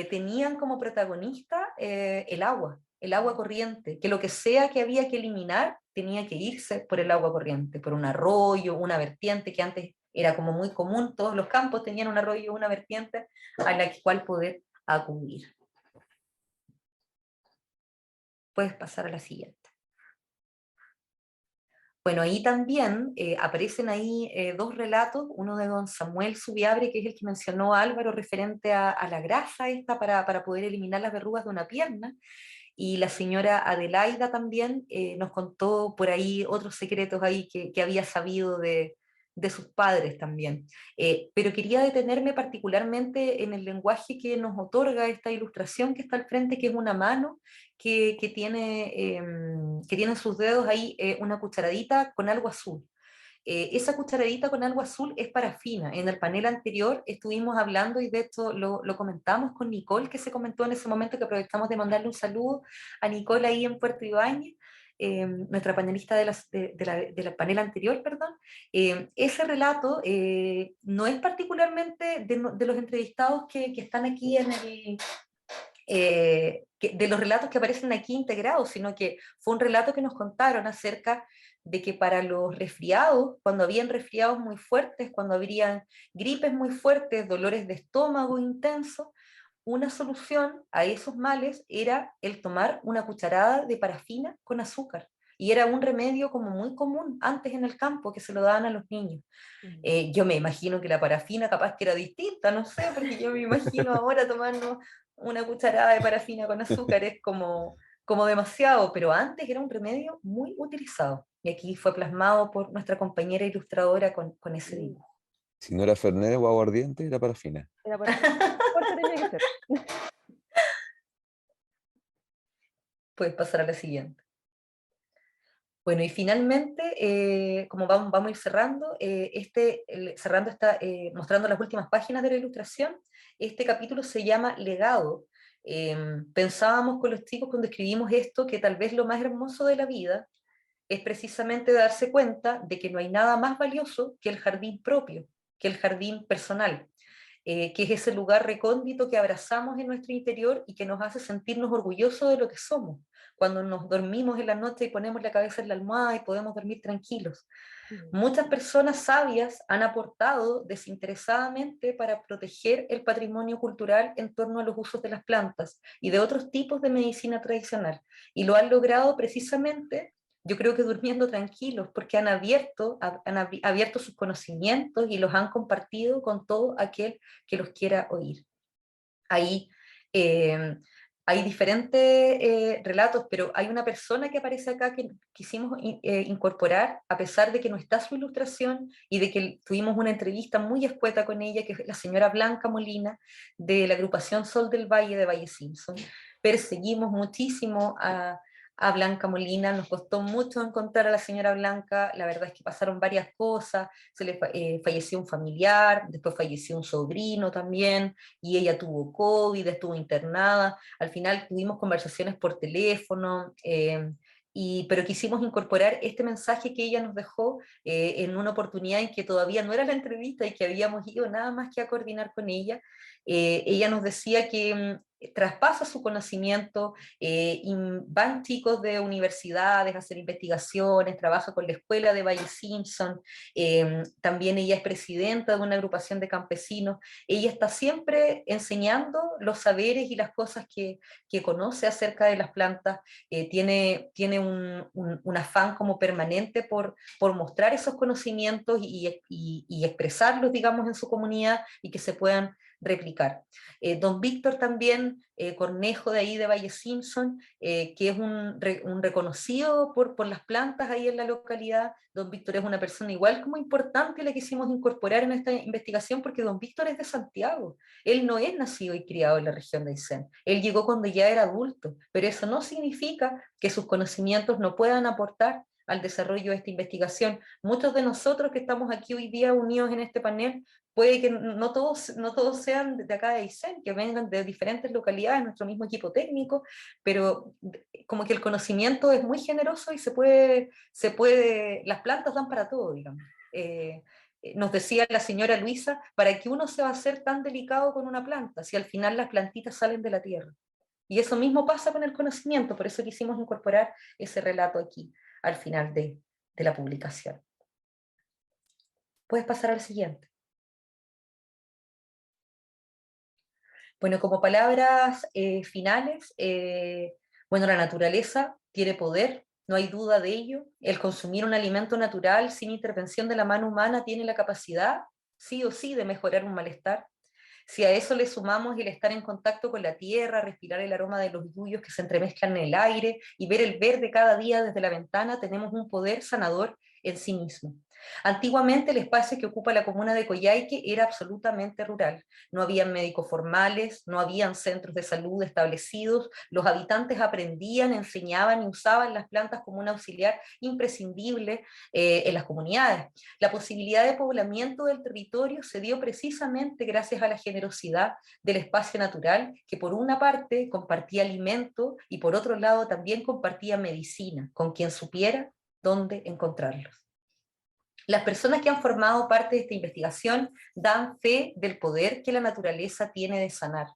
[SPEAKER 1] tenían como protagonista el agua corriente, que lo que sea que había que eliminar tenía que irse por el agua corriente, por un arroyo, una vertiente, que antes era como muy común, todos los campos tenían un arroyo, una vertiente a la cual poder acudir. Puedes pasar a la siguiente. Bueno, ahí también aparecen ahí dos relatos, uno de don Samuel Subiabre, que es el que mencionó Álvaro, referente a la grasa esta para poder eliminar las verrugas de una pierna, y la señora Adelaida también nos contó por ahí otros secretos ahí que había sabido de sus padres también. Pero quería detenerme particularmente en el lenguaje que nos otorga esta ilustración que está al frente, que es una mano que tiene en sus dedos ahí una cucharadita con algo azul. esa cucharadita con algo azul es parafina. En el panel anterior estuvimos hablando, y de hecho lo comentamos con Nicole, que se comentó en ese momento, que aprovechamos de mandarle un saludo a Nicole ahí en Puerto Ibáñez, nuestra panelista de la panel anterior, perdón. Ese relato no es particularmente de los entrevistados que están aquí en el... de los relatos que aparecen aquí integrados, sino que fue un relato que nos contaron acerca de que para los resfriados, cuando habían resfriados muy fuertes, cuando habrían gripes muy fuertes, dolores de estómago intensos, una solución a esos males era el tomar una cucharada de parafina con azúcar. Y era un remedio como muy común antes en el campo que se lo daban a los niños. Yo me imagino que la parafina capaz que era distinta, no sé, porque yo me imagino ahora tomando una cucharada de parafina con azúcar es como demasiado, pero antes era un remedio muy utilizado. Y aquí fue plasmado por nuestra compañera ilustradora con ese dibujo.
[SPEAKER 2] Si no era Fernet o aguardiente, era parafina.
[SPEAKER 3] Era fuerte tenía que ser.
[SPEAKER 1] Puedes pasar a la siguiente. Bueno, y finalmente, como vamos a ir cerrando, mostrando las últimas páginas de la ilustración, este capítulo se llama Legado. Pensábamos con los chicos cuando escribimos esto que tal vez lo más hermoso de la vida es precisamente darse cuenta de que no hay nada más valioso que el jardín propio, que el jardín personal, que es ese lugar recóndito que abrazamos en nuestro interior y que nos hace sentirnos orgullosos de lo que somos, cuando nos dormimos en la noche y ponemos la cabeza en la almohada y podemos dormir tranquilos. Muchas personas sabias han aportado desinteresadamente para proteger el patrimonio cultural en torno a los usos de las plantas y de otros tipos de medicina tradicional, y lo han logrado precisamente, yo creo que durmiendo tranquilos, porque han abierto sus conocimientos y los han compartido con todo aquel que los quiera oír. Ahí hay diferentes relatos, pero hay una persona que aparece acá que quisimos incorporar, a pesar de que no está su ilustración y de que tuvimos una entrevista muy escueta con ella, que es la señora Blanca Molina, de la agrupación Sol del Valle de Valle Simpson. Perseguimos muchísimo a Blanca Molina, nos costó mucho encontrar a la señora Blanca, la verdad es que pasaron varias cosas, falleció un familiar, después falleció un sobrino también, y ella tuvo COVID, estuvo internada, al final tuvimos conversaciones por teléfono, pero quisimos incorporar este mensaje que ella nos dejó en una oportunidad en que todavía no era la entrevista y que habíamos ido nada más que a coordinar con ella. Ella nos decía que traspasa su conocimiento, van chicos de universidades a hacer investigaciones, trabaja con la escuela de Valle Simpson, también ella es presidenta de una agrupación de campesinos, ella está siempre enseñando los saberes y las cosas que conoce acerca de las plantas, tiene un afán como permanente por mostrar esos conocimientos y expresarlos, digamos, en su comunidad y que se puedan replicar. Don Víctor también, Cornejo de ahí de Valle Simpson, que es un reconocido por las plantas ahí en la localidad. Don Víctor es una persona igual como importante, la quisimos incorporar en esta investigación porque don Víctor es de Santiago, él no es nacido y criado en la región de Aysén, él llegó cuando ya era adulto, pero eso no significa que sus conocimientos no puedan aportar al desarrollo de esta investigación. Muchos de nosotros que estamos aquí hoy día unidos en este panel, puede que no todos sean de acá de Aysén, que vengan de diferentes localidades, nuestro mismo equipo técnico, pero como que el conocimiento es muy generoso y las plantas dan para todo, digamos. Nos decía la señora Luisa, ¿para qué uno se va a hacer tan delicado con una planta si al final las plantitas salen de la tierra? Y eso mismo pasa con el conocimiento, por eso quisimos incorporar ese relato aquí, al final de la publicación. Puedes pasar al siguiente. Bueno, como palabras finales, bueno, la naturaleza tiene poder, no hay duda de ello. El consumir un alimento natural sin intervención de la mano humana tiene la capacidad, sí o sí, de mejorar un malestar. Si a eso le sumamos el estar en contacto con la tierra, respirar el aroma de los yuyos que se entremezclan en el aire y ver el verde cada día desde la ventana, tenemos un poder sanador en sí mismo. Antiguamente el espacio que ocupa la comuna de Coyhaique era absolutamente rural. No habían médicos formales, no habían centros de salud establecidos, los habitantes aprendían, enseñaban y usaban las plantas como un auxiliar imprescindible en las comunidades. La posibilidad de poblamiento del territorio se dio precisamente gracias a la generosidad del espacio natural, que por una parte compartía alimento y por otro lado también compartía medicina, con quien supiera dónde encontrarlos. Las personas que han formado parte de esta investigación dan fe del poder que la naturaleza tiene de sanar,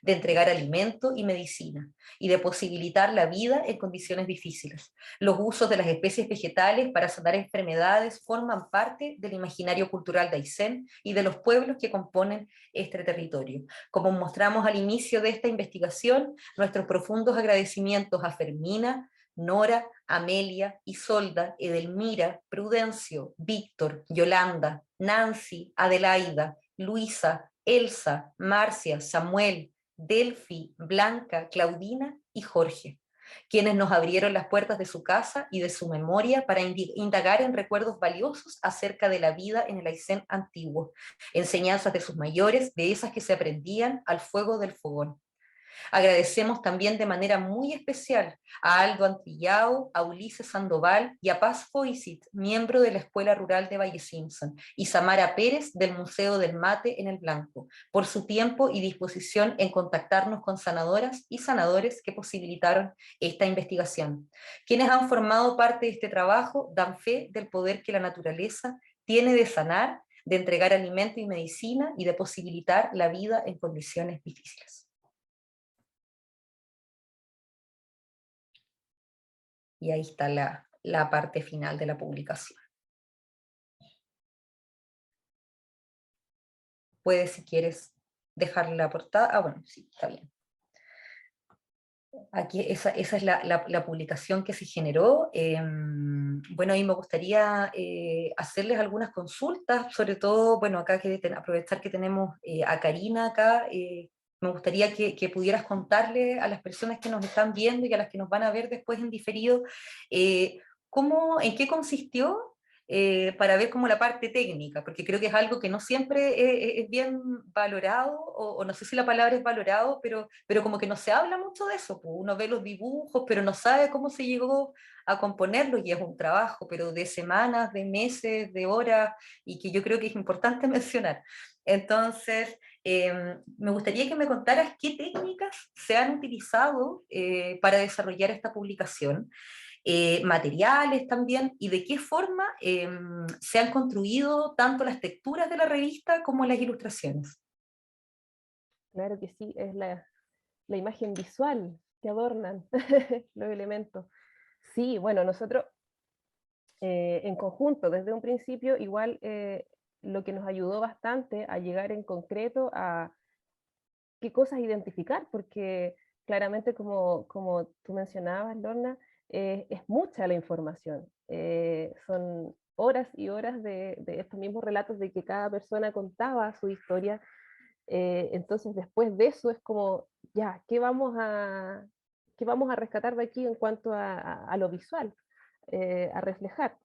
[SPEAKER 1] de entregar alimento y medicina, y de posibilitar la vida en condiciones difíciles. Los usos de las especies vegetales para sanar enfermedades forman parte del imaginario cultural de Aysén y de los pueblos que componen este territorio. Como mostramos al inicio de esta investigación, nuestros profundos agradecimientos a Fermina, Nora, Amelia, Isolda, Edelmira, Prudencio, Víctor, Yolanda, Nancy, Adelaida, Luisa, Elsa, Marcia, Samuel, Delphi, Blanca, Claudina y Jorge, quienes nos abrieron las puertas de su casa y de su memoria para indagar en recuerdos valiosos acerca de la vida en el Aysén antiguo, enseñanzas de sus mayores, de esas que se aprendían al fuego del fogón. Agradecemos también de manera muy especial a Aldo Antillao, a Ulises Sandoval y a Paz Foisit, miembro de la Escuela Rural de Valle Simpson, y Samara Pérez del Museo del Mate en el Blanco, por su tiempo y disposición en contactarnos con sanadoras y sanadores que posibilitaron esta investigación. Quienes han formado parte de este trabajo dan fe del poder que la naturaleza tiene de sanar, de entregar alimento y medicina y de posibilitar la vida en condiciones difíciles. Y ahí está la parte final de la publicación. Puedes, si quieres, dejar la portada. Ah, bueno, sí, está bien. Aquí esa es la publicación que se generó. Bueno, y me gustaría hacerles algunas consultas, sobre todo, bueno, acá aprovechar que tenemos a Karina acá. Me gustaría que pudieras contarle a las personas que nos están viendo y a las que nos van a ver después en diferido, en qué consistió, para ver como la parte técnica, porque creo que es algo que no siempre es bien valorado, o no sé si la palabra es valorado, pero como que no se habla mucho de eso, pues uno ve los dibujos, pero no sabe cómo se llegó a componerlos, y es un trabajo, pero de semanas, de meses, de horas, y que yo creo que es importante mencionar. Entonces, me gustaría que me contaras qué técnicas se han utilizado para desarrollar esta publicación, materiales también, y de qué forma se han construido tanto las texturas de la revista como las ilustraciones.
[SPEAKER 3] Claro que sí, es la imagen visual que adornan los elementos. Sí, bueno, nosotros en conjunto, desde un principio, igual lo que nos ayudó bastante a llegar en concreto a qué cosas identificar, porque claramente, como tú mencionabas, Lorna, es mucha la información. Son horas y horas de estos mismos relatos de que cada persona contaba su historia. Entonces, después de eso es como, ya, qué vamos a rescatar de aquí en cuanto a lo visual, a reflejar?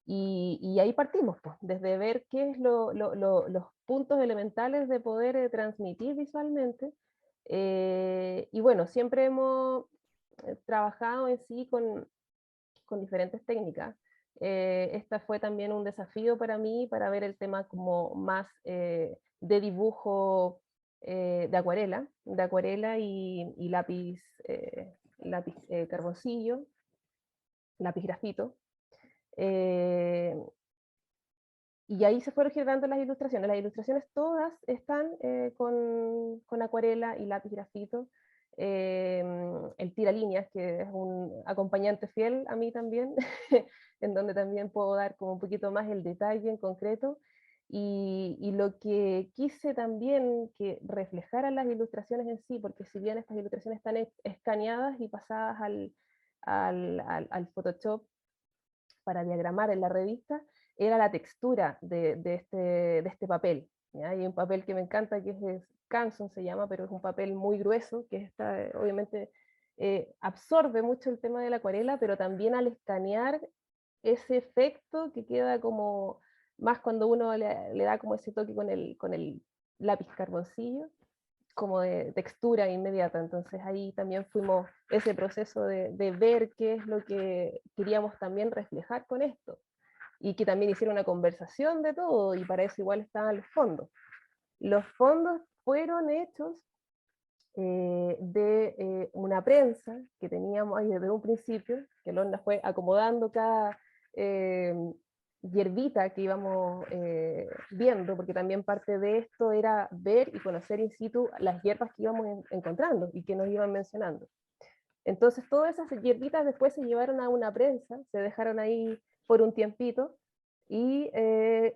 [SPEAKER 3] Y ahí partimos, pues, desde ver qué es los puntos elementales de poder transmitir visualmente. Y bueno, siempre hemos trabajado en sí con diferentes técnicas. Esta fue también un desafío para mí, para ver el tema como más de dibujo de acuarela y lápiz carboncillo, lápiz grafito. Eh, y ahí se fueron generando las ilustraciones. Las ilustraciones todas están con acuarela y lápiz grafito. El tiralíneas, que es un acompañante fiel a mí también, en donde también puedo dar como un poquito más el detalle en concreto. Y lo que quise también que reflejaran las ilustraciones en sí, porque si bien estas ilustraciones están escaneadas y pasadas al Photoshop para diagramar en la revista, era la textura de este papel. ¿Ya? Hay un papel que me encanta, que es Canson, se llama, pero es un papel muy grueso, que obviamente absorbe mucho el tema de la acuarela, pero también al escanear ese efecto que queda como, más cuando uno le da como ese toque con el lápiz carboncillo, como de textura inmediata. Entonces ahí también fuimos ese proceso de ver qué es lo que queríamos también reflejar con esto. Y que también hiciera una conversación de todo, y para eso igual estaban los fondos. Los fondos fueron hechos de una prensa que teníamos ahí desde un principio, que Lorna fue acomodando cada eh, hierbita que íbamos viendo, porque también parte de esto era ver y conocer in situ las hierbas que íbamos encontrando y que nos iban mencionando. Entonces todas esas hierbitas después se llevaron a una prensa, se dejaron ahí por un tiempito, y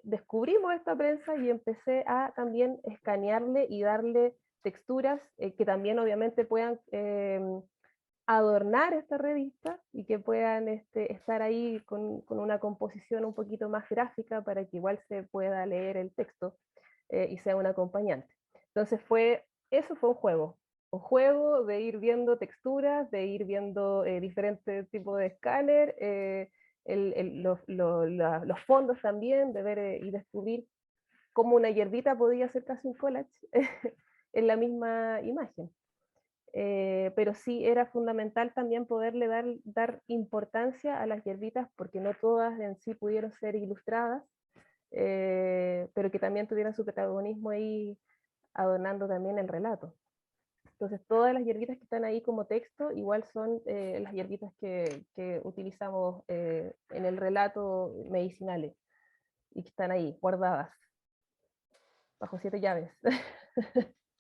[SPEAKER 3] descubrimos esta prensa y empecé a también escanearle y darle texturas que también obviamente puedan adornar esta revista y que puedan estar ahí con una composición un poquito más gráfica para que igual se pueda leer el texto y sea un acompañante. Entonces eso fue un juego de ir viendo texturas, de ir viendo diferentes tipos de escáner, los fondos también, de ver y descubrir cómo una hierbita podía ser casi un collage en la misma imagen. Pero sí era fundamental también poderle dar importancia a las hierbitas, porque no todas en sí pudieron ser ilustradas, pero que también tuvieran su protagonismo ahí adornando también el relato. Entonces todas las hierbitas que están ahí como texto igual son las hierbitas que utilizamos en el relato medicinales y que están ahí guardadas bajo 7 llaves.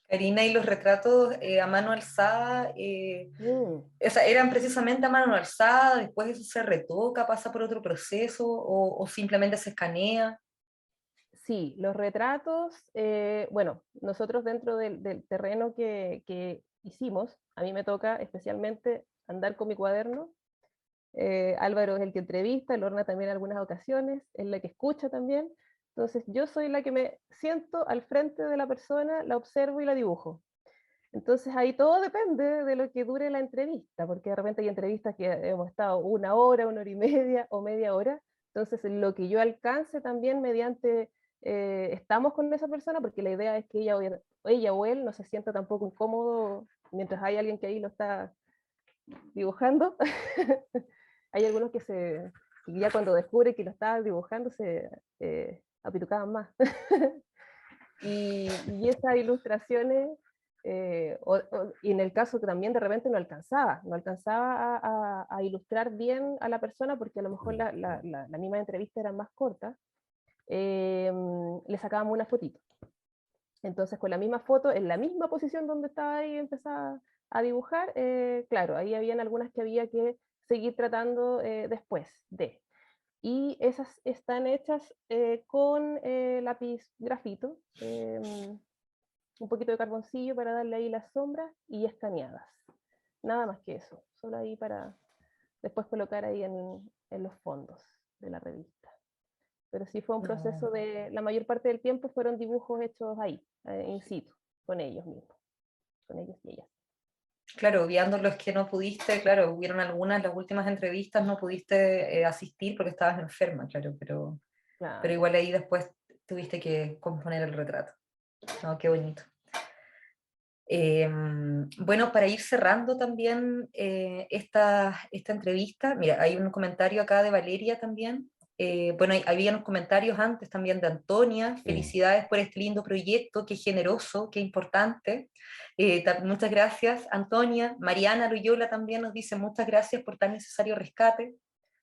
[SPEAKER 1] Karina, y los retratos a mano alzada, o sea, ¿eran precisamente a mano alzada, después eso se retoca, pasa por otro proceso o simplemente se escanea?
[SPEAKER 3] Sí, los retratos, bueno, nosotros dentro del terreno que hicimos, a mí me toca especialmente andar con mi cuaderno. Álvaro es el que entrevista, Lorna también en algunas ocasiones, es la que escucha también. Entonces yo soy la que me siento al frente de la persona, la observo y la dibujo. Entonces ahí todo depende de lo que dure la entrevista, porque de repente hay entrevistas que hemos estado 1 hora, 1 hora y media o media hora. Entonces lo que yo alcance también mediante, estamos con esa persona, porque la idea es que ella o él no se sienta tampoco incómodo mientras hay alguien que ahí lo está dibujando. Hay algunos que ya cuando descubre que lo estaba dibujando se apitucaban más. Y esas ilustraciones, y en el caso que también de repente no alcanzaba a ilustrar bien a la persona, porque a lo mejor la misma entrevista era más corta, le sacábamos una fotito. Entonces con la misma foto, en la misma posición donde estaba ahí, empezaba a dibujar, claro, ahí habían algunas que había que seguir tratando después de. Y esas están hechas con lápiz grafito, un poquito de carboncillo para darle ahí las sombras y escaneadas. Nada más que eso, solo ahí para después colocar ahí en los fondos de la revista. Pero sí fue un proceso de, la mayor parte del tiempo fueron dibujos hechos ahí, in situ, con ellos mismos, con ellos y ellas.
[SPEAKER 1] Claro, obviando los que no pudiste, claro, hubieron algunas, las últimas entrevistas no pudiste asistir porque estabas enferma, claro, pero
[SPEAKER 3] Claro.
[SPEAKER 1] igual ahí después tuviste que componer el retrato. No, qué bonito. Bueno, para ir cerrando también esta entrevista, mira, hay un comentario acá de Valeria también. Bueno, había unos comentarios antes también de Antonia. Felicidades por este lindo proyecto, qué generoso, qué importante. Muchas gracias, Antonia. Mariana Loyola también nos dice muchas gracias por tan necesario rescate.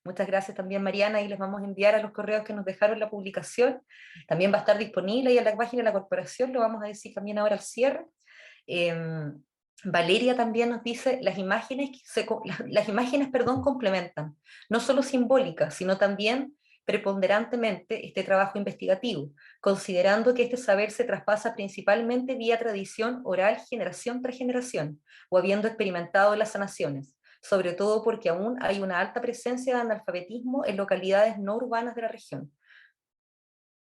[SPEAKER 1] Muchas gracias también, Mariana, y les vamos a enviar a los correos que nos dejaron la publicación. También va a estar disponible ahí en la página de la corporación, lo vamos a decir también ahora al cierre. Valeria también nos dice, las imágenes, perdón, complementan, no solo simbólicas, sino también preponderantemente este trabajo investigativo, considerando que este saber se traspasa principalmente vía tradición oral generación tras generación, o habiendo experimentado las sanaciones, sobre todo porque aún hay una alta presencia de analfabetismo en localidades no urbanas de la región.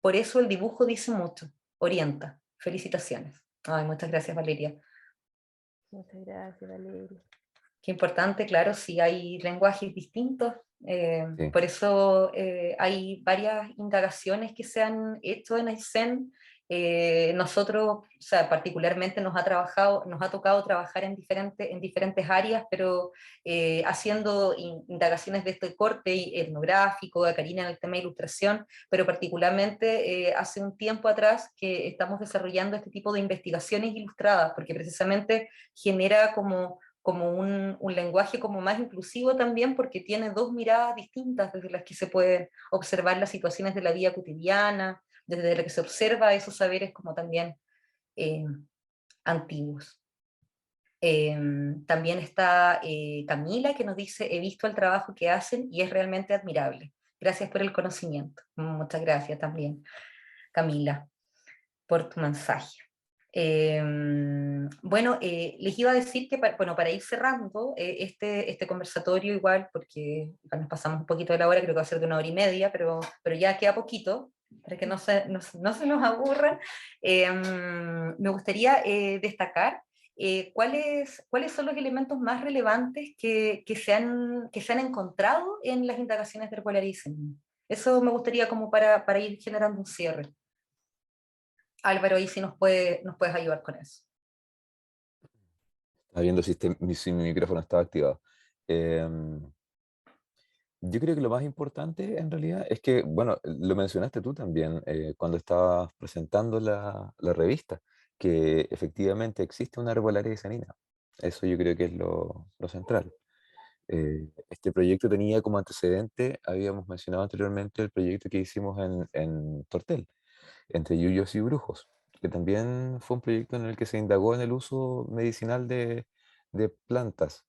[SPEAKER 1] Por eso el dibujo dice mucho, orienta. Felicitaciones. Ay, muchas gracias, Valeria.
[SPEAKER 3] Muchas gracias, Valeria.
[SPEAKER 1] Qué importante, claro, si hay lenguajes distintos,
[SPEAKER 2] Sí.
[SPEAKER 1] Por eso hay varias indagaciones que se han hecho en Aysén. Nosotros, o sea, particularmente nos ha tocado trabajar en diferentes áreas, pero haciendo indagaciones de este corte etnográfico, a Karina en el tema de ilustración, pero particularmente hace un tiempo atrás que estamos desarrollando este tipo de investigaciones ilustradas, porque precisamente genera como un lenguaje como más inclusivo también, porque tiene dos miradas distintas desde las que se pueden observar las situaciones de la vida cotidiana, desde las que se observa esos saberes como también eh, antiguos. También está Camila, que nos dice: he visto el trabajo que hacen y es realmente admirable. Gracias por el conocimiento. Muchas gracias también, Camila, por tu mensaje. Bueno, les iba a decir que para ir cerrando este conversatorio igual, porque nos pasamos un poquito de la hora, creo que va a ser de 1 hora y media, pero ya queda poquito, para que no se nos aburran. Me gustaría destacar cuáles son los elementos más relevantes que se han encontrado en las indagaciones de Herbolaria y Semilla. Eso me gustaría como para ir generando un cierre. Álvaro, ahí sí nos puedes ayudar con eso.
[SPEAKER 2] Estaba viendo si mi micrófono estaba activado. Yo creo que lo más importante en realidad es que, bueno, lo mencionaste tú también cuando estabas presentando la revista, que efectivamente existe una arbolaria de Sanina. Eso yo creo que es lo central. Este proyecto tenía como antecedente, habíamos mencionado anteriormente el proyecto que hicimos en Tortel, entre yuyos y brujos, que también fue un proyecto en el que se indagó en el uso medicinal de plantas.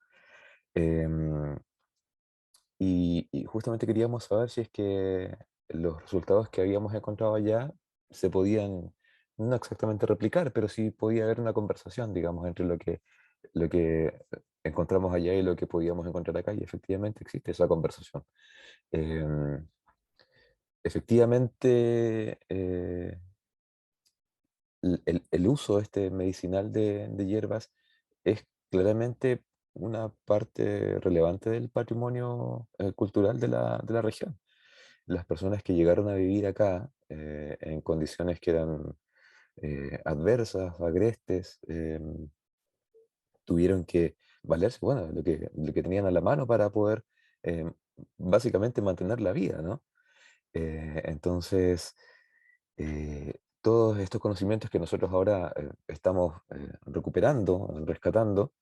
[SPEAKER 2] Em, y justamente queríamos saber si es que los resultados que habíamos encontrado allá se podían, no exactamente replicar, pero sí podía haber una conversación, digamos, entre lo que encontramos allá y lo que podíamos encontrar acá, y efectivamente existe esa conversación. Em, efectivamente, el uso este medicinal de hierbas es claramente una parte relevante del patrimonio cultural de la región. Las personas que llegaron a vivir acá en condiciones que eran adversas, agrestes, tuvieron que valerse, bueno, lo que tenían a la mano para poder eh, básicamente mantener la vida, ¿no? Entonces, todos estos conocimientos que nosotros ahora estamos recuperando, rescatando,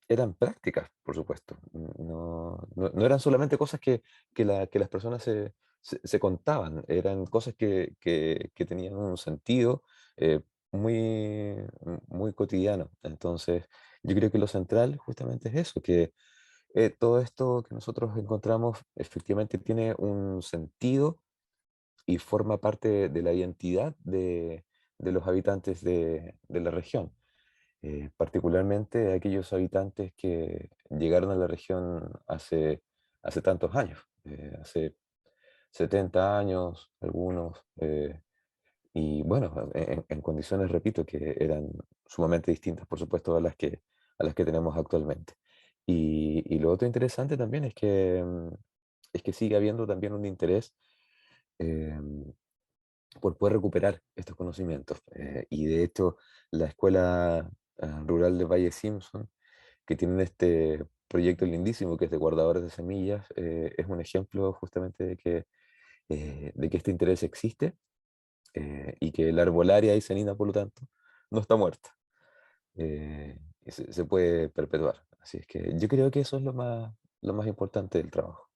[SPEAKER 2] eran prácticas, por supuesto. No eran solamente cosas que las personas se contaban, eran cosas que tenían un sentido eh, muy, muy cotidiano. Entonces, yo creo que lo central justamente es eso, que todo esto que nosotros encontramos efectivamente tiene un sentido y forma parte de la identidad de los habitantes de la región, particularmente aquellos habitantes que llegaron a la región hace tantos años, hace 70 años, algunos, y bueno, en condiciones, repito, que eran sumamente distintas, por supuesto, a las que tenemos actualmente. Y lo otro interesante también es que sigue habiendo también un interés em, por poder recuperar estos conocimientos. Y de hecho, la Escuela Rural de Valle Simpson, que tienen este proyecto lindísimo que es de guardadores de semillas, es un ejemplo justamente de que este interés existe y que la arbolaria aycenina, por lo tanto, no está muerta. Y se puede perpetuar. Así es que yo creo que eso es lo más importante del trabajo.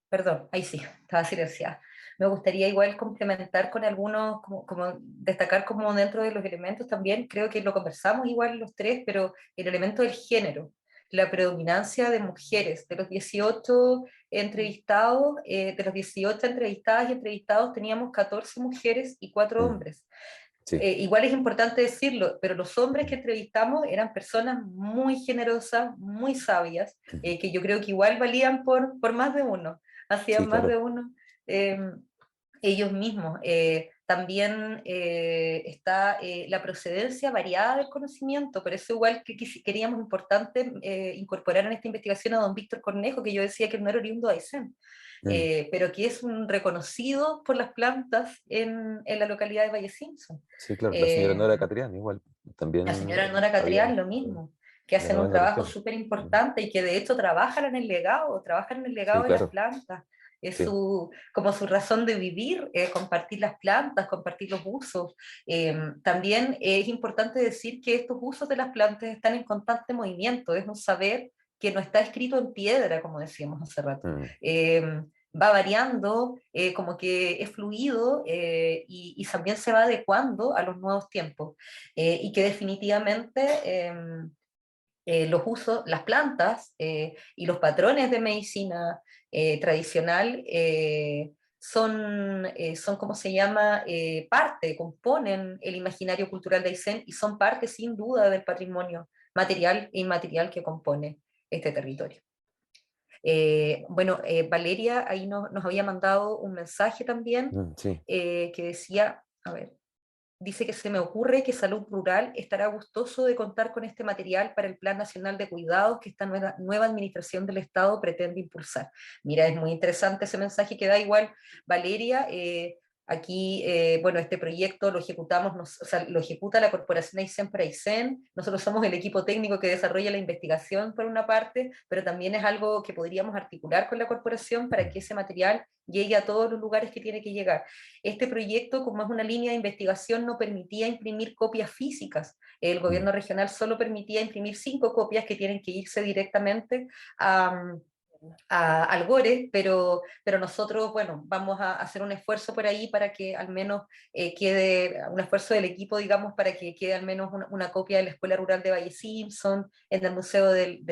[SPEAKER 1] Perdón, ahí sí, estaba silenciada. Me gustaría igual complementar con algunos, como destacar como dentro de los elementos también, creo que lo conversamos igual los tres, pero el elemento del género, la predominancia de mujeres, de los 18 entrevistados, de los 18 entrevistadas y entrevistados teníamos 14 mujeres y 4
[SPEAKER 2] Mm,
[SPEAKER 1] hombres.
[SPEAKER 2] sí.
[SPEAKER 1] Igual es importante decirlo, pero los hombres que entrevistamos eran personas muy generosas, muy sabias,
[SPEAKER 2] Ujú.
[SPEAKER 1] que yo creo que igual valían por más de uno,
[SPEAKER 2] Sí,
[SPEAKER 1] hacían más de
[SPEAKER 2] claro.
[SPEAKER 1] uno. eh, ellos mismos. También está la procedencia variada del conocimiento, por eso igual que queríamos importante incorporar en esta investigación a don Víctor Cornejo, que yo decía que no era oriundo de Aysén, pero que es un reconocido por las plantas en la localidad de Valle Simpson.
[SPEAKER 2] Sí, claro, la señora Nora Catrián igual,
[SPEAKER 1] La
[SPEAKER 2] también
[SPEAKER 1] señora Nora
[SPEAKER 2] había
[SPEAKER 1] Catrián, lo mismo, que
[SPEAKER 2] de
[SPEAKER 1] hacen un
[SPEAKER 2] novena
[SPEAKER 1] trabajo
[SPEAKER 2] región.
[SPEAKER 1] súper importante y que de hecho trabajan en el legado
[SPEAKER 2] Sí,
[SPEAKER 1] de las
[SPEAKER 2] claro,
[SPEAKER 1] plantas. Es
[SPEAKER 2] sí.
[SPEAKER 1] como su razón de vivir, compartir las plantas, compartir los usos. También es importante decir que estos usos de las plantas están en constante movimiento, es un saber que no está escrito en piedra, como decíamos hace rato.
[SPEAKER 2] Mm,
[SPEAKER 1] Va variando, como que es fluido y también se va adecuando a los nuevos tiempos. Y que definitivamente los usos, las plantas y los patrones de medicina tradicional son, ¿cómo se llama?, parte, componen el imaginario cultural de Aysén y son parte sin duda del patrimonio material e inmaterial que compone este territorio. Bueno, Valeria ahí nos había mandado un mensaje también
[SPEAKER 2] sí.
[SPEAKER 1] que decía, a ver, dice que se me ocurre que Salud Rural estará gustoso de contar con este material para el Plan Nacional de Cuidados que esta nueva administración del Estado pretende impulsar. Mira, es muy interesante ese mensaje que da igual Valeria. Aquí, bueno, este proyecto lo ejecutamos, o sea, lo ejecuta la Corporación Aysén por Aysén. Nosotros somos el equipo técnico que desarrolla la investigación por una parte, pero también es algo que podríamos articular con la corporación para que ese material llegue a todos los lugares que tiene que llegar. Este proyecto, como es una línea de investigación, no permitía imprimir copias físicas. El gobierno regional solo permitía imprimir 5 copias que tienen que irse directamente al GORE, pero nosotros, bueno, vamos a hacer un esfuerzo por ahí para que al menos quede, un esfuerzo del equipo, digamos, para que quede al menos una copia de la Escuela Rural de Valle Simpson, en el Museo del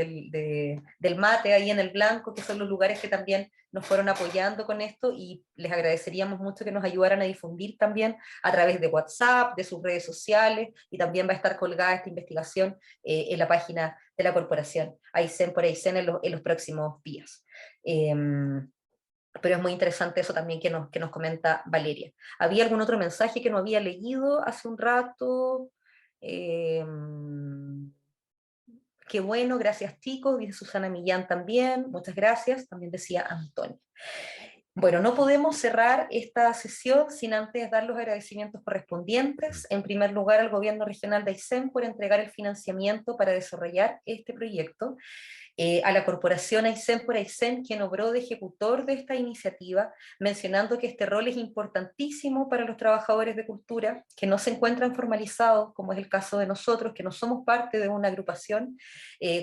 [SPEAKER 1] Mate, ahí en el Blanco, que son los lugares que también nos fueron apoyando con esto, y les agradeceríamos mucho que nos ayudaran a difundir también a través de WhatsApp, de sus redes sociales, y también va a estar colgada esta investigación en la página de la corporación Aysén por Aysén en los próximos días. Pero es muy interesante eso también que nos comenta Valeria. ¿Había algún otro mensaje que no había leído hace un rato? Qué bueno, gracias chicos, dice Susana Millán también, muchas gracias, también decía Antonio. Bueno, no podemos cerrar esta sesión sin antes dar los agradecimientos correspondientes. En primer lugar, al Gobierno Regional de Aysén por entregar el financiamiento para desarrollar este proyecto. A la Corporación Aysén por Aysén, quien obró de ejecutor de esta iniciativa, mencionando que este rol es importantísimo para los trabajadores de cultura, que no se encuentran formalizados, como es el caso de nosotros, que no somos parte de una agrupación.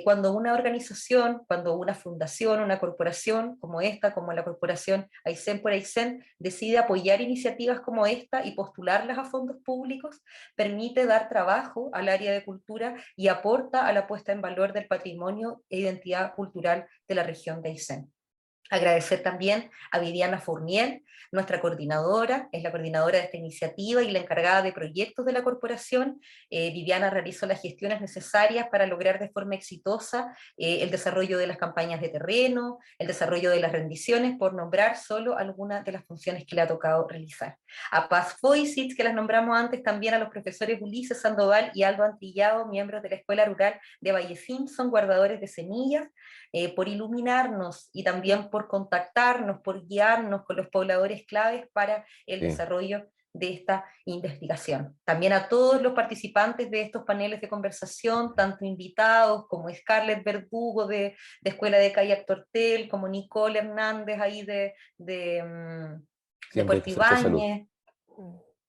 [SPEAKER 1] Cuando una organización, cuando una fundación, una corporación como esta, como la Corporación Aysén por Aysén, decide apoyar iniciativas como esta y postularlas a fondos públicos, permite dar trabajo al área de cultura y aporta a la puesta en valor del patrimonio e identidad cultural de la región de Aysén. Agradecer también a Viviana Fournier, nuestra coordinadora, es la coordinadora de esta iniciativa y la encargada de proyectos de la corporación. Viviana realizó las gestiones necesarias para lograr de forma exitosa el desarrollo de las campañas de terreno, el desarrollo de las rendiciones, por nombrar solo algunas de las funciones que le ha tocado realizar. A Paz Foisitz, que las nombramos antes, también a los profesores Ulises Sandoval y Aldo Antillado, miembros de la Escuela Rural de Valle Simpson, guardadores de semillas, por iluminarnos y también por contactarnos, por guiarnos con los pobladores claves para el
[SPEAKER 2] Sí.
[SPEAKER 1] desarrollo de esta investigación. También a todos los participantes de estos paneles de conversación, tanto invitados como Scarlett Verdugo de Escuela de Kayak Tortel, como Nicole Hernández ahí de
[SPEAKER 2] Siempre
[SPEAKER 1] Puerto
[SPEAKER 2] cosecha salud.
[SPEAKER 1] Ibáñez,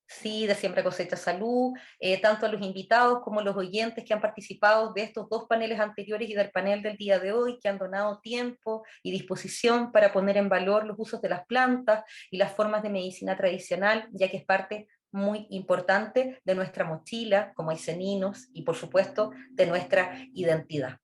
[SPEAKER 1] sí, de Siempre Cosecha Salud, tanto a los invitados como a los oyentes que han participado de estos 2 paneles anteriores y del panel del día de hoy, que han donado tiempo y disposición para poner en valor los usos de las plantas y las formas de medicina tradicional, ya que es parte muy importante de nuestra mochila como ayseninos y por supuesto de nuestra identidad.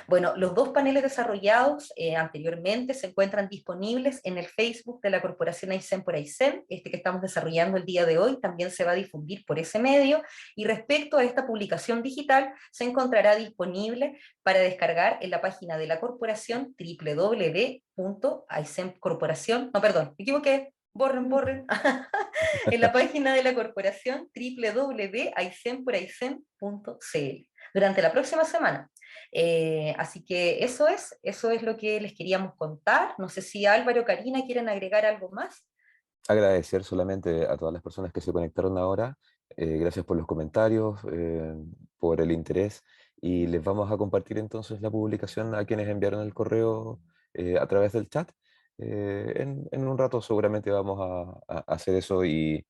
[SPEAKER 1] Bueno, los 2 paneles desarrollados anteriormente se encuentran disponibles en el Facebook de la Corporación Aysén por Aysén. Este que estamos desarrollando el día de hoy también se va a difundir por ese medio, y respecto a esta publicación digital se encontrará disponible para descargar en la página de la corporación www.aysencorporación, no, perdón, me equivoqué, borren, en la página de la corporación www.aicen.cl durante la próxima semana. Así que eso es lo que les queríamos contar. No sé si Álvaro o Karina quieren agregar algo más.
[SPEAKER 2] Agradecer solamente a todas las personas que se conectaron ahora. Gracias por los comentarios, por el interés. Y les vamos a compartir entonces la publicación a quienes enviaron el correo a través del chat. En un rato seguramente vamos a hacer eso y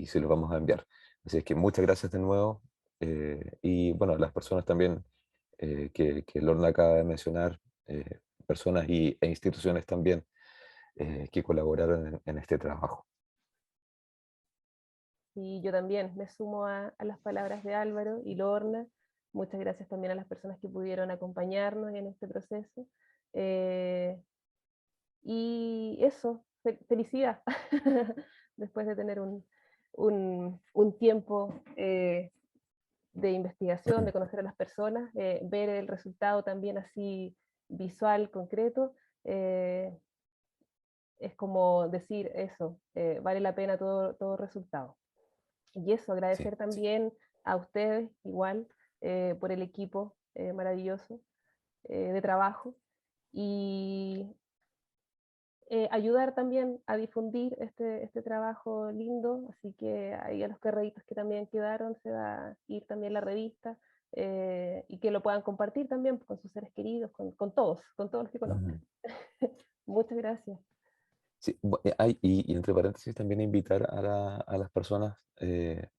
[SPEAKER 2] se los vamos a enviar. Así es que muchas gracias de nuevo. Y bueno, las personas también que Lorna acaba de mencionar, personas e instituciones también que colaboraron en este trabajo.
[SPEAKER 3] Y yo también me sumo a las palabras de Álvaro y Lorna. Muchas gracias también a las personas que pudieron acompañarnos en este proceso. Y eso, felicidad, después de tener un tiempo de investigación, de conocer a las personas, ver el resultado también así visual, concreto, es como decir eso, vale la pena todo resultado. Y eso, agradecer
[SPEAKER 2] Sí.
[SPEAKER 3] también a ustedes igual por el equipo maravilloso de trabajo y ayudar también a difundir este trabajo lindo, así que ahí a los correitos que también quedaron se va a ir también la revista y que lo puedan compartir también con sus seres queridos, con todos los que conozcan. Muchas gracias.
[SPEAKER 2] Sí, y entre paréntesis también invitar a las personas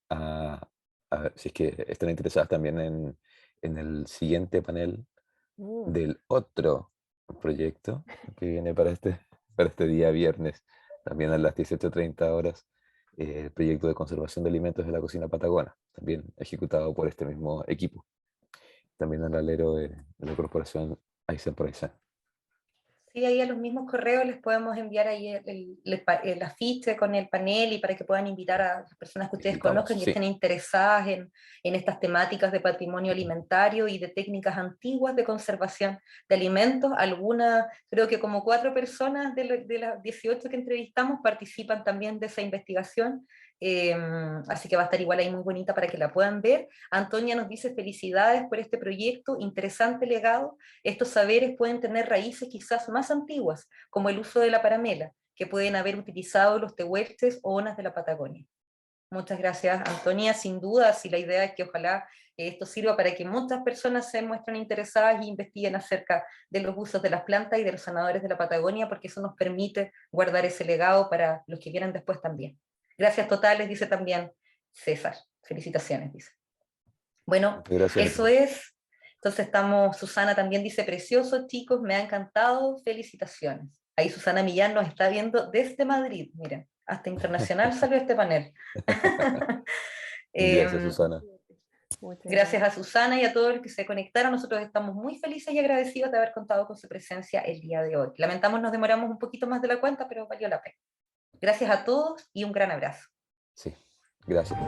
[SPEAKER 2] a ver si es que están interesadas también en el siguiente panel
[SPEAKER 3] Mm.
[SPEAKER 2] del otro proyecto que viene para este día viernes, también a las 18:30 horas, el proyecto de conservación de alimentos de la cocina patagona, también ejecutado por este mismo equipo, también al alero de la corporación Aysén por Aysén.
[SPEAKER 1] Sí, ahí a los mismos correos les podemos enviar ahí el afiche con el panel y para que puedan invitar a las personas que ustedes
[SPEAKER 2] Invitamos,
[SPEAKER 1] conozcan y
[SPEAKER 2] sí.
[SPEAKER 1] estén interesadas en estas temáticas de patrimonio alimentario y de técnicas antiguas de conservación de alimentos. Algunas, creo que como 4 personas de las 18 que entrevistamos participan también de esa investigación. Así que va a estar igual ahí muy bonita para que la puedan ver. Antonia nos dice felicidades por este proyecto, interesante legado. Estos saberes pueden tener raíces quizás más antiguas, como el uso de la paramela, que pueden haber utilizado los tehuelches o onas de la Patagonia. Muchas gracias, Antonia. Sin duda, si la idea es que ojalá esto sirva para que muchas personas se muestren interesadas y investiguen acerca de los usos de las plantas y de los sanadores de la Patagonia, porque eso nos permite guardar ese legado para los que vienen después también. Gracias totales, dice también César. Felicitaciones, dice. Bueno,
[SPEAKER 2] Gracias.
[SPEAKER 1] eso es. Entonces Susana también dice, precioso chicos, me ha encantado, felicitaciones. Ahí Susana Millán nos está viendo desde Madrid, miren, hasta internacional salió este panel.
[SPEAKER 2] Gracias, Susana.
[SPEAKER 1] Gracias a Susana y a todos los que se conectaron, nosotros estamos muy felices y agradecidos de haber contado con su presencia el día de hoy. Lamentamos nos demoramos un poquito más de la cuenta, pero valió la pena. Gracias a todos y un gran abrazo.
[SPEAKER 2] Sí, gracias.